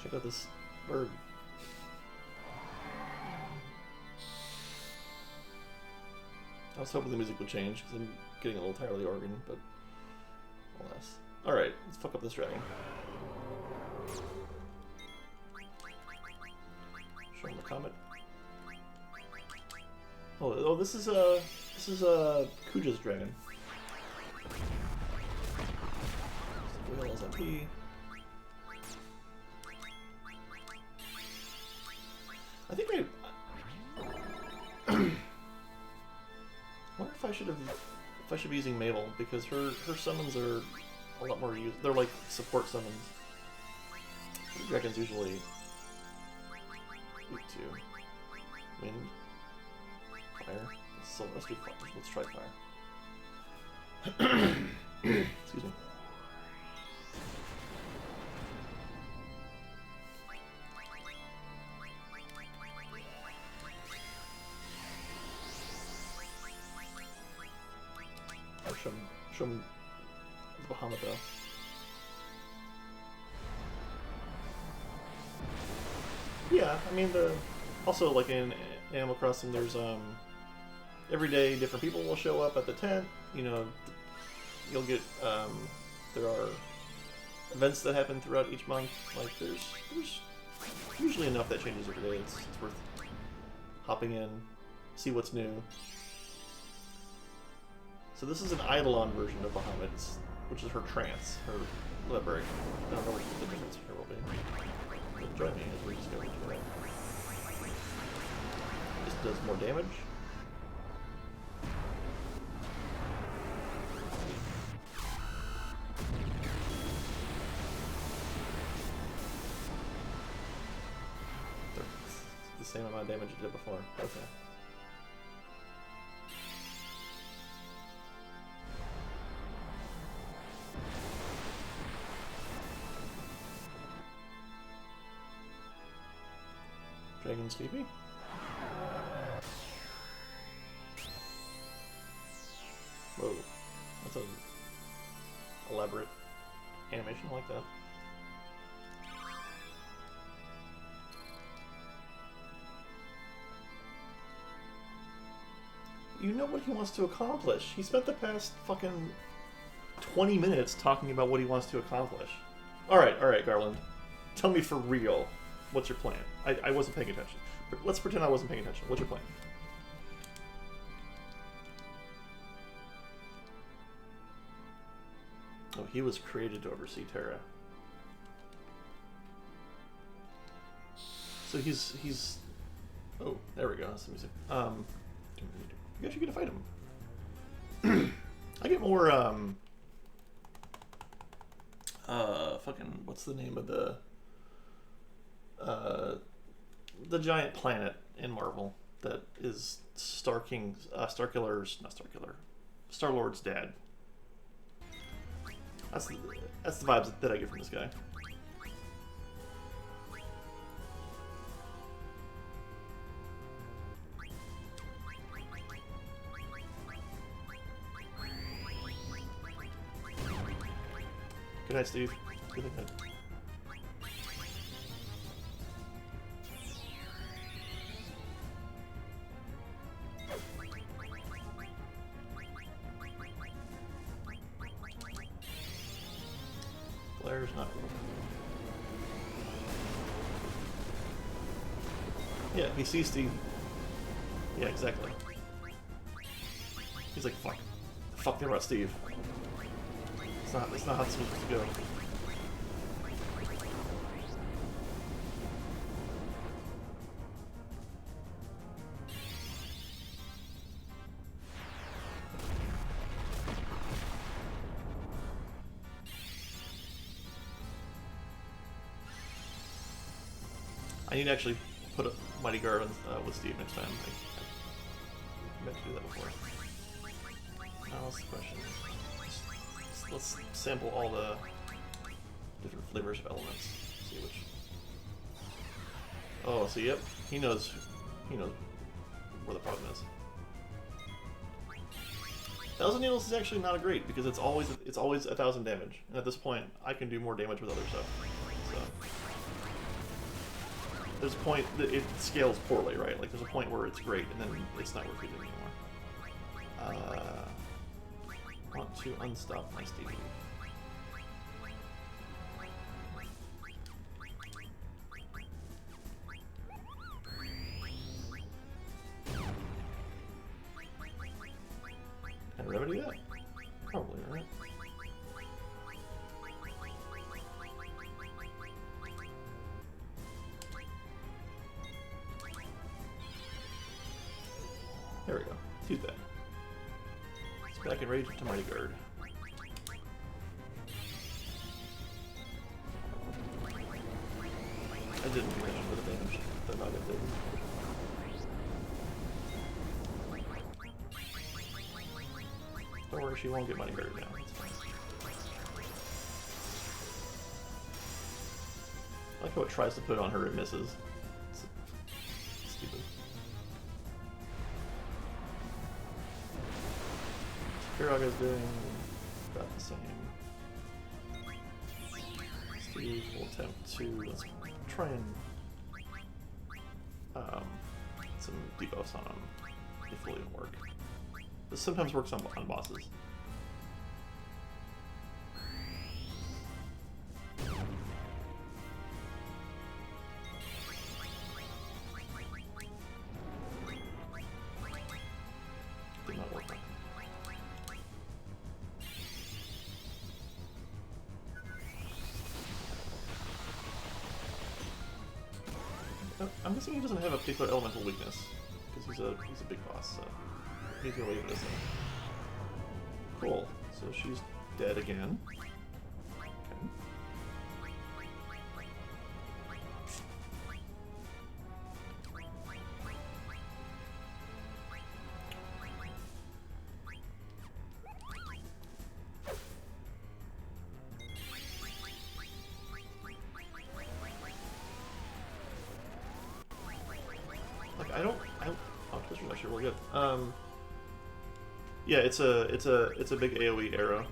Check out this bird. I was hoping the music would change because I'm getting a little tired of the organ, but alas. Alright, let's fuck up this dragon. Show him the comet. Oh, this is Kuja's dragon. Whale SMP. I think I wonder if I should be using Mabel, because her summons are a lot more they're like support summons. Dragons usually weak to wind, fire. So let's do fire. Let's try fire. Excuse me. Show him the Bahamut though. Yeah, I mean also like in Animal Crossing, there's every day different people will show up at the tent. You know, you'll get there are events that happen throughout each month. Like there's usually enough that changes every day. It's worth hopping in, see what's new. So this is an Eidolon version of Bahamut, which is her trance, her library. I don't know what the difference here will be. But join me as we discover today. This does more damage. The same amount of damage it did before. Okay. Dragon sleepy? Whoa, that's an elaborate animation. I like that. You know what he wants to accomplish. He spent the past fucking 20 minutes talking about what he wants to accomplish. Alright, Garland. Tell me for real. What's your plan? I wasn't paying attention. But let's pretend I wasn't paying attention. What's your plan? Oh, he was created to oversee Terra. So he's... Oh, there we go. That's the music. You actually get to fight him. I get more, fucking... What's the name of the giant planet in Marvel that is Star-Lord's dad. That's the vibes that I get from this guy. Good night, Steve. Good night. Blair's not. Yeah, he sees Steve. Yeah, exactly. He's like, fuck. Fuck about Steve. It's not how it's supposed to go. I need to actually put a Mighty Guard on, with Steve next time. I meant to do that before. Now that's the question. Let's sample all the different flavors of elements. Let's see which. Oh, so yep, he knows where the problem is. 1,000 needles is actually not great because it's always 1,000 damage, and at this point I can do more damage with other stuff. So there's a point that it scales poorly, right? Like there's a point where it's great, and then it's not worth using anymore. I want to unstop my Stevie. Can I remedy that? Probably, right? There we go. Let's use that. It's back in rage to Mighty Guard. I didn't do anything with the damage that Naga did. Don't worry, she won't get Mighty Guard now. It's fine. I like how it tries to put it on her and misses. It's stupid. Kiraga's doing about the same. Steve will attempt to, let's try and some debuffs on him, if it will even work. This sometimes works on bosses. Did not work. I'm guessing he doesn't have a particular elemental weakness because he's a big boss. So he's gonna leave this in. Cool. So she's dead again. Okay. Like oh, Twister's actually really good. Yeah, it's a big AoE arrow.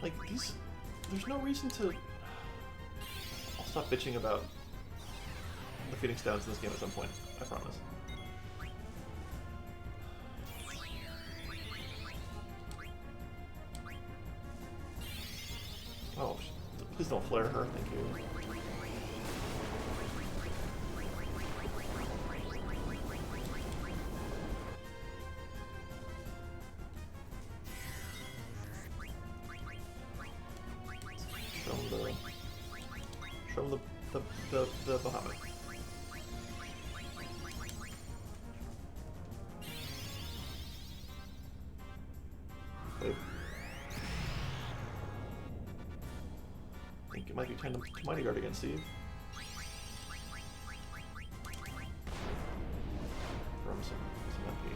Like these, there's no reason to. I'll stop bitching about the Phoenix Downs in this game at some point. I promise. Oh, please don't flare her. Thank you. Show him the Bahamut. Wait. I think it might be time to Mighty Guard again, Steve. From some MP.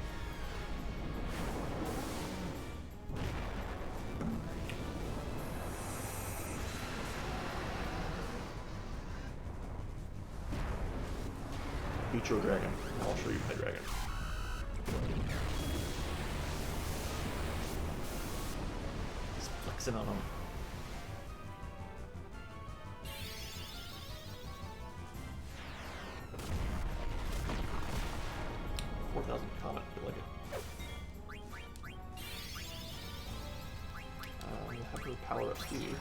Beat your dragon. I'll show you my dragon. He's flexing on him. Comet, I feel like it. You have to power up Stevie.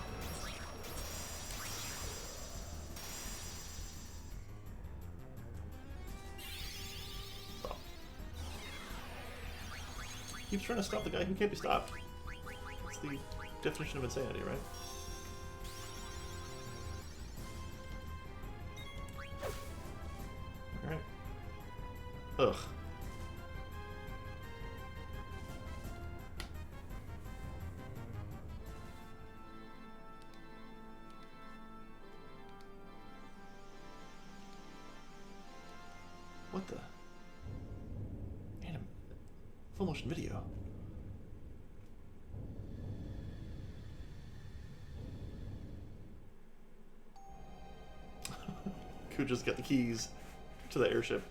Stop. Keeps trying to stop the guy who can't be stopped. It's the definition of insanity, right? Alright. Ugh. What the? Full motion video. Kuja's got the keys to the airship.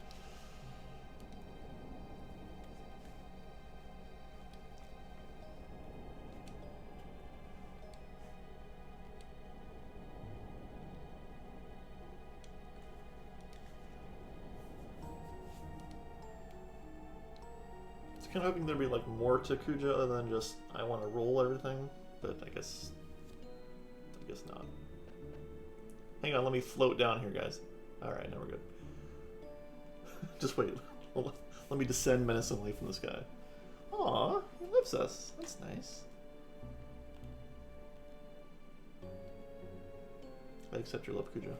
Kind of hoping there'd be like more to Kuja other than just I want to roll everything, but I guess not. Hang on, let me float down here, guys. All right, now we're good. Just wait. Let me descend menacingly from the sky. Aw, he loves us. That's nice. I accept your love, Kuja.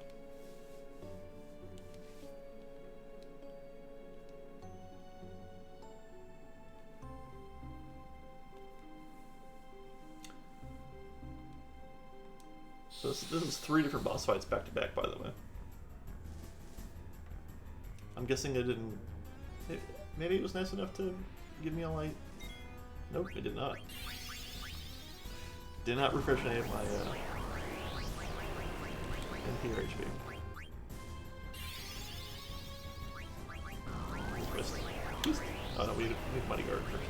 So this is 3 different boss fights back to back, by the way. I'm guessing it didn't... Maybe it was nice enough to give me all my... Nope, it did not. Did not refresh any of my MP or HP. Oh no, we need Mighty Guard first.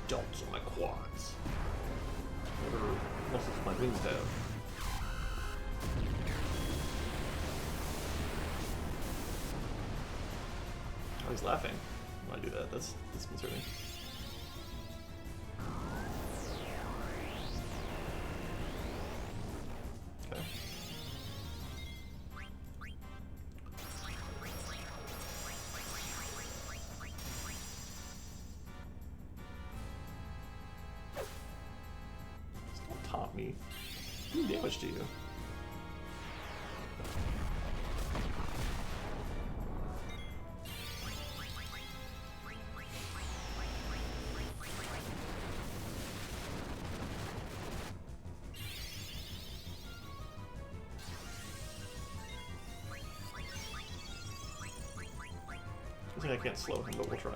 Delts on my quads. Whatever muscles my wings have. Oh, he's laughing when I do that. That's disconcerting. Okay. Taunt me. Do damage to you. I think I can't slow him, but we'll try.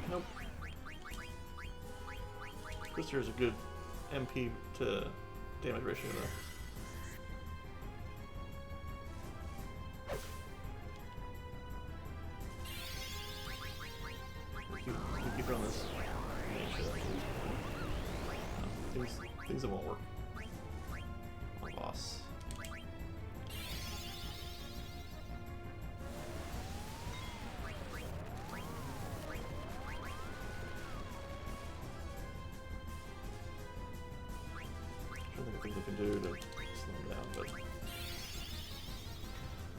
Nope. Twister is a good MP to damage ratio though. Keep on this. Things that won't work. Or boss. I think things we can do to slow him down,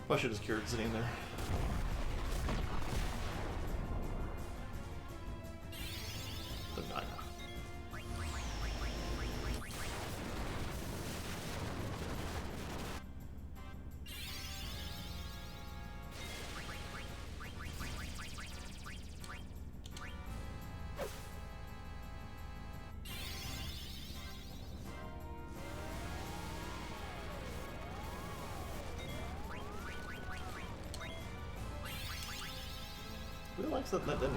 but I should have just cured sitting there. The Nina. Who likes that didn't he?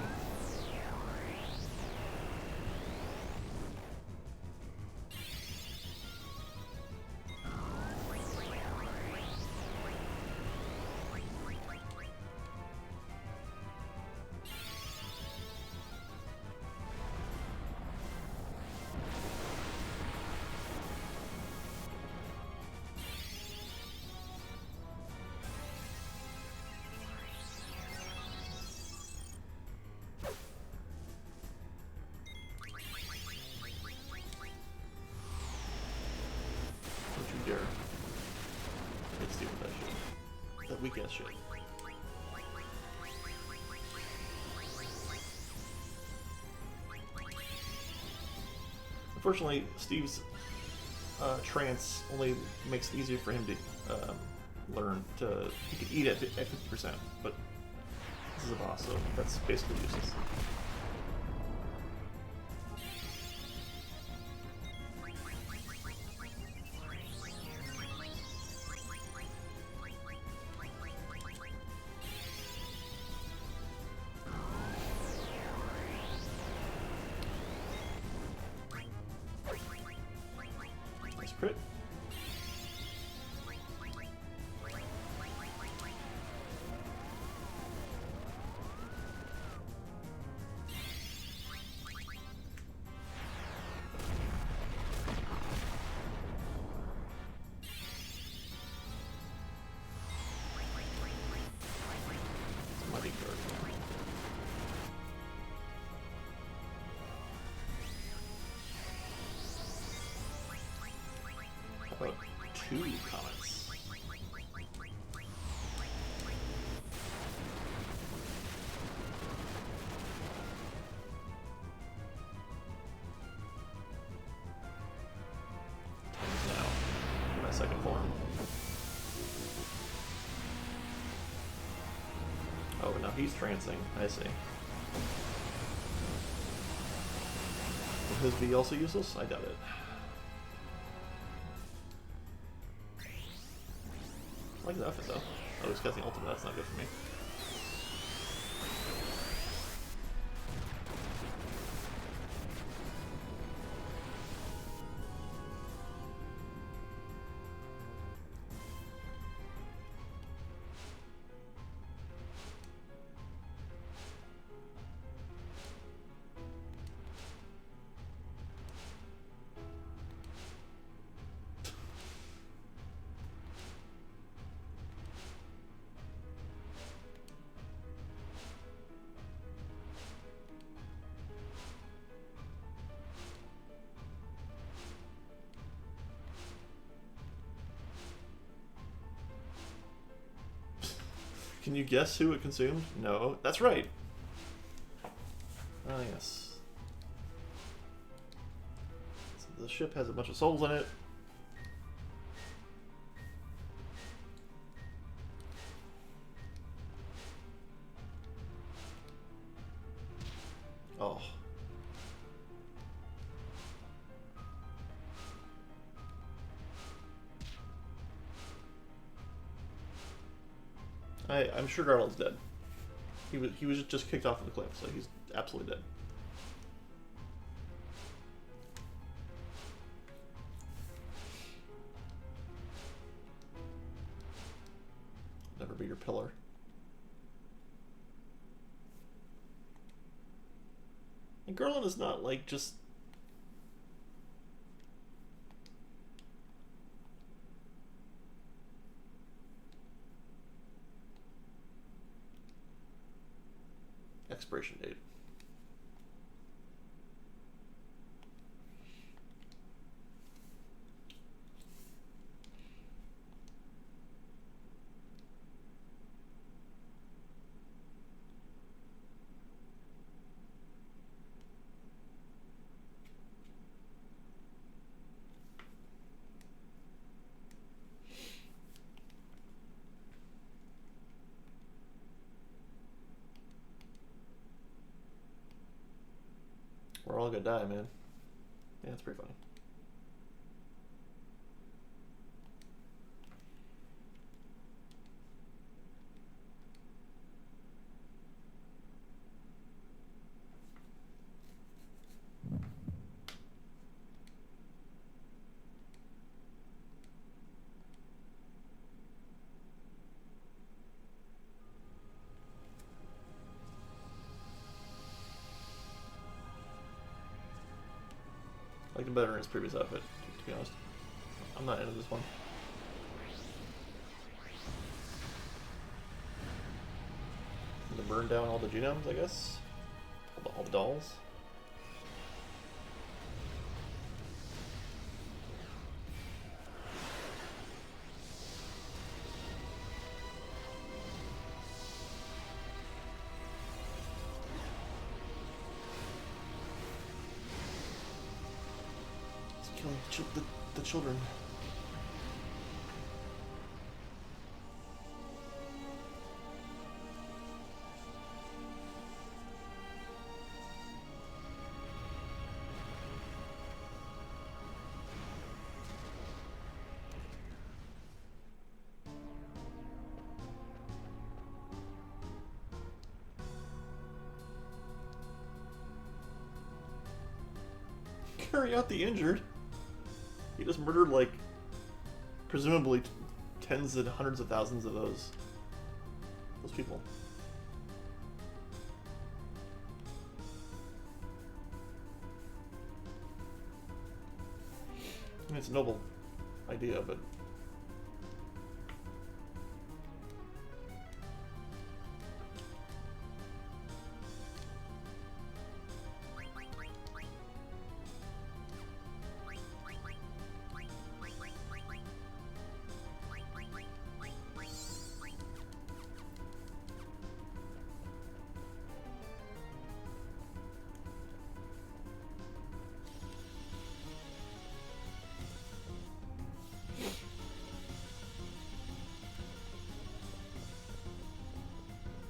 Don't you dare. Let's deal with that shit. That weak ass shit. Unfortunately, Steve's trance only makes it easier for him to learn to. He can eat at 50%, but this is a boss, so that's basically useless. Nice crit. Mighty card. How about 2 comments? Times now. My second form. Oh, now he's trancing. I see. Will his be also useless? I doubt it. I like his outfit though. Oh, he's casting ultimate. That's not good for me. Can you guess who it consumed? No, that's right. Ah, yes. So the ship has a bunch of souls in it. Oh. I'm sure Garland's dead. He was just kicked off of the cliff, so he's absolutely dead. Never be your pillar. And Garland is not like just expiration date. We're all gonna die, man. Yeah, it's pretty funny. I liked him better in his previous outfit, to be honest. I'm not into this one. To burn down all the genomes, I guess? All the dolls? Killing the children. Carry out the injured. He just murdered, like, presumably tens and hundreds of thousands of those people. I mean, it's a noble idea, but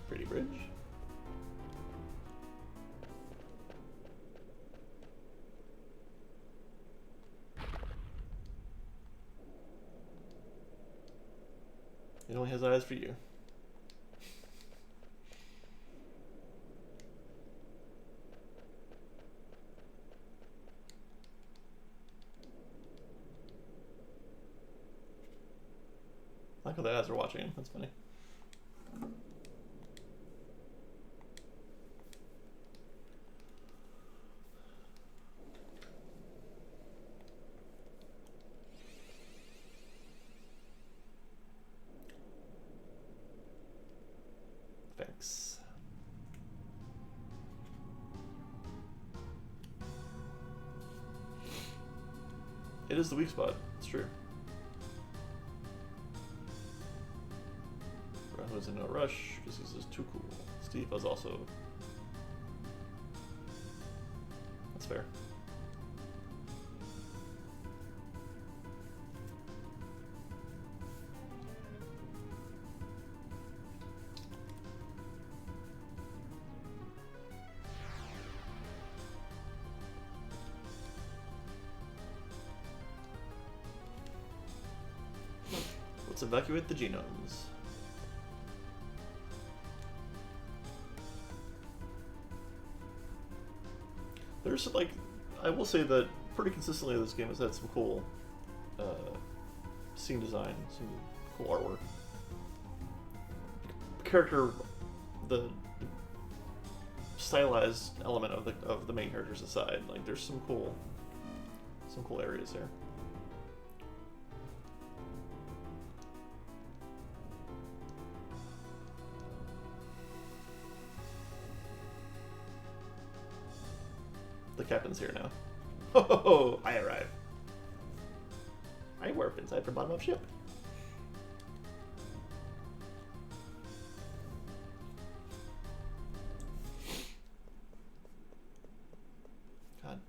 Pretty Bridge. He only has eyes for you. I like how the eyes are watching him. That's funny. Thanks. It is the weak spot. It's true. Rahu's in no rush because he's just too cool. Steve was also. That's fair. Let's evacuate the genomes. There's, like, I will say that pretty consistently this game has had some cool scene design, some cool artwork. The stylized element of the main characters aside, like there's some cool areas there. The captain's here now. Oh, I arrive. I warp inside from bottom of ship. God.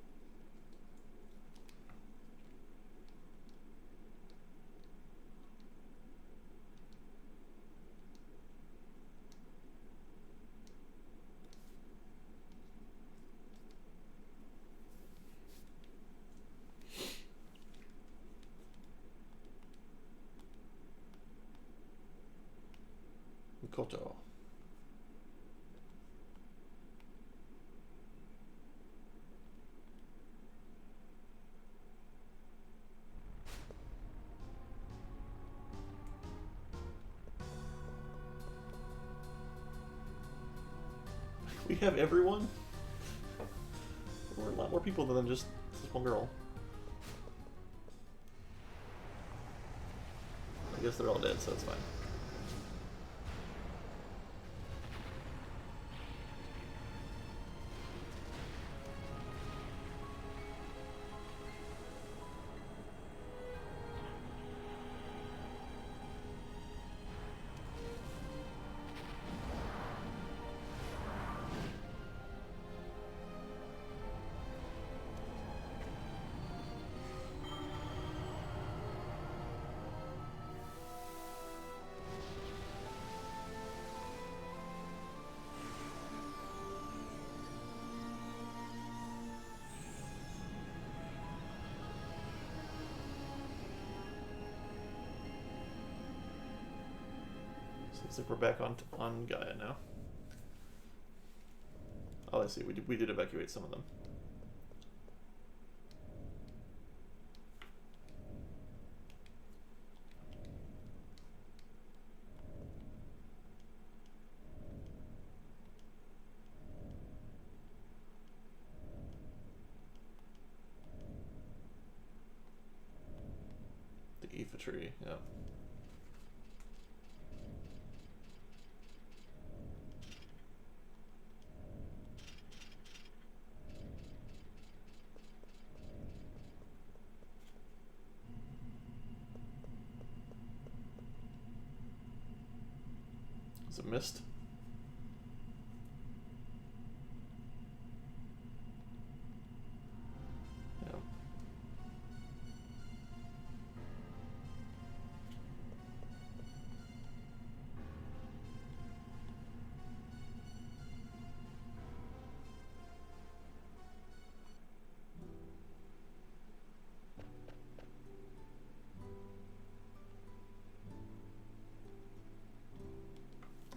Koto. We have everyone? We're a lot more people than just this one girl. I guess they're all dead, so it's fine. Looks like we're back on Gaia now. Oh, I see. We did evacuate some of them. The Aoife tree, yeah. Is it mist? Yeah.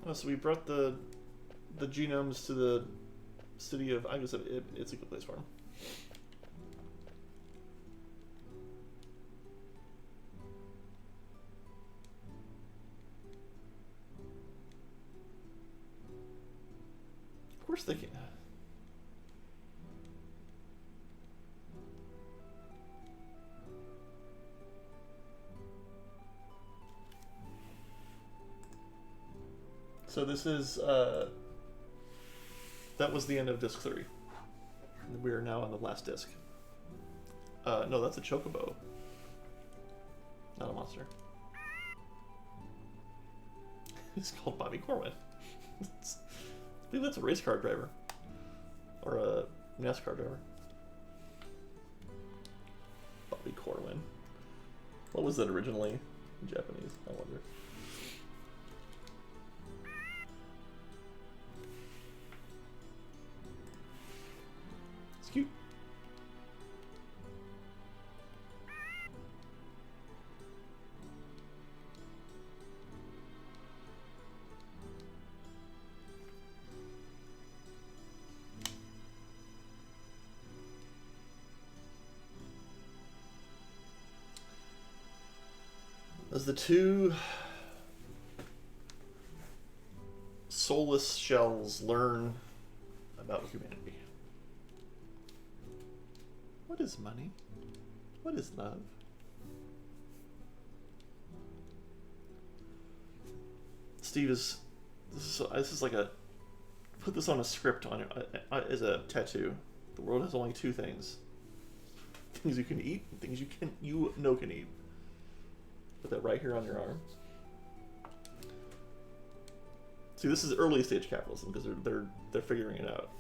Oh, so we brought the genomes to the city of, I guess it's a good place for them. Of course they can. So this is, that was the end of disc 3. We are now on the last disc. No, that's a chocobo. Not a monster. It's called Bobby Corwin. I believe that's a race car driver. Or a NASCAR driver. Bobby Corwin. What was that originally in Japanese? I wonder. It's cute. As the two soulless shells learn about humanity. What is money? What is love? Steve is this is like a, put this on a script on it as a tattoo. The world has only two things: things you can eat and things you can eat. Put that right here on your arm. See, this is early stage capitalism because they're figuring it out.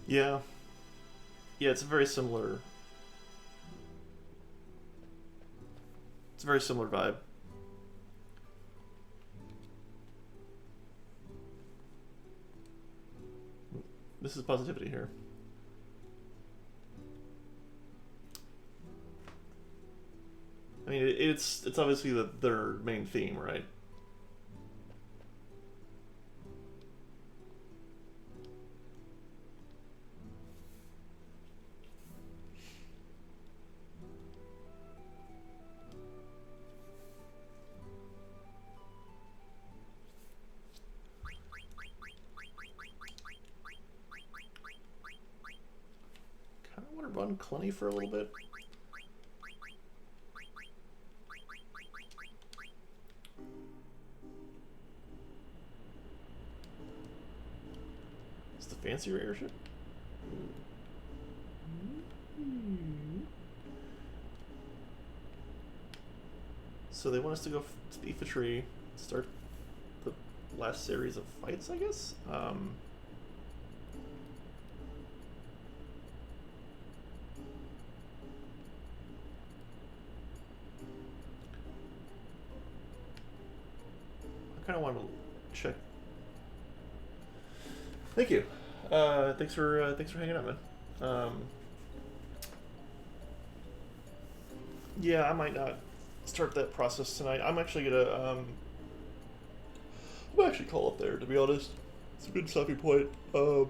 Yeah. Yeah, it's a very similar vibe. This is positivity here. I mean, it's obviously their main theme, right? around Cluny for a little bit. It's the fancier airship. So they want us to go to the infantry, start the last series of fights, I guess. I kind of want to check. Thank you. Thanks for hanging out, man. Yeah, I might not start that process tonight. I'm actually gonna I'm actually call it there, to be honest. It's a good stopping point. I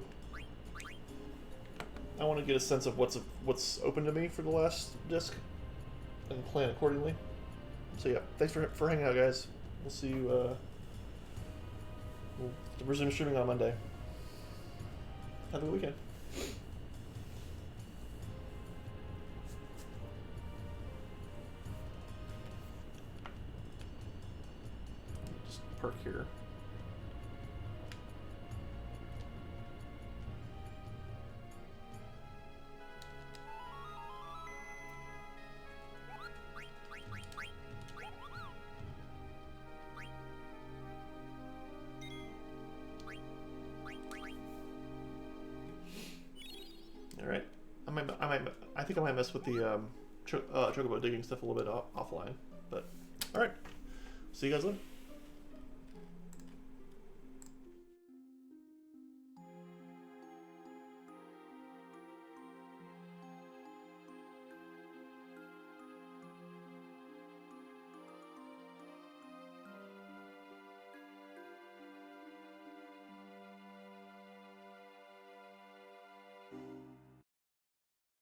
want to get a sense of what's open to me for the last disc and plan accordingly. So yeah, thanks for hanging out, guys. We'll see you. We'll resume streaming on Monday. Have a good weekend. Just park here. Alright. I think I might mess with the chocobo digging stuff a little bit offline. But, alright. See you guys later.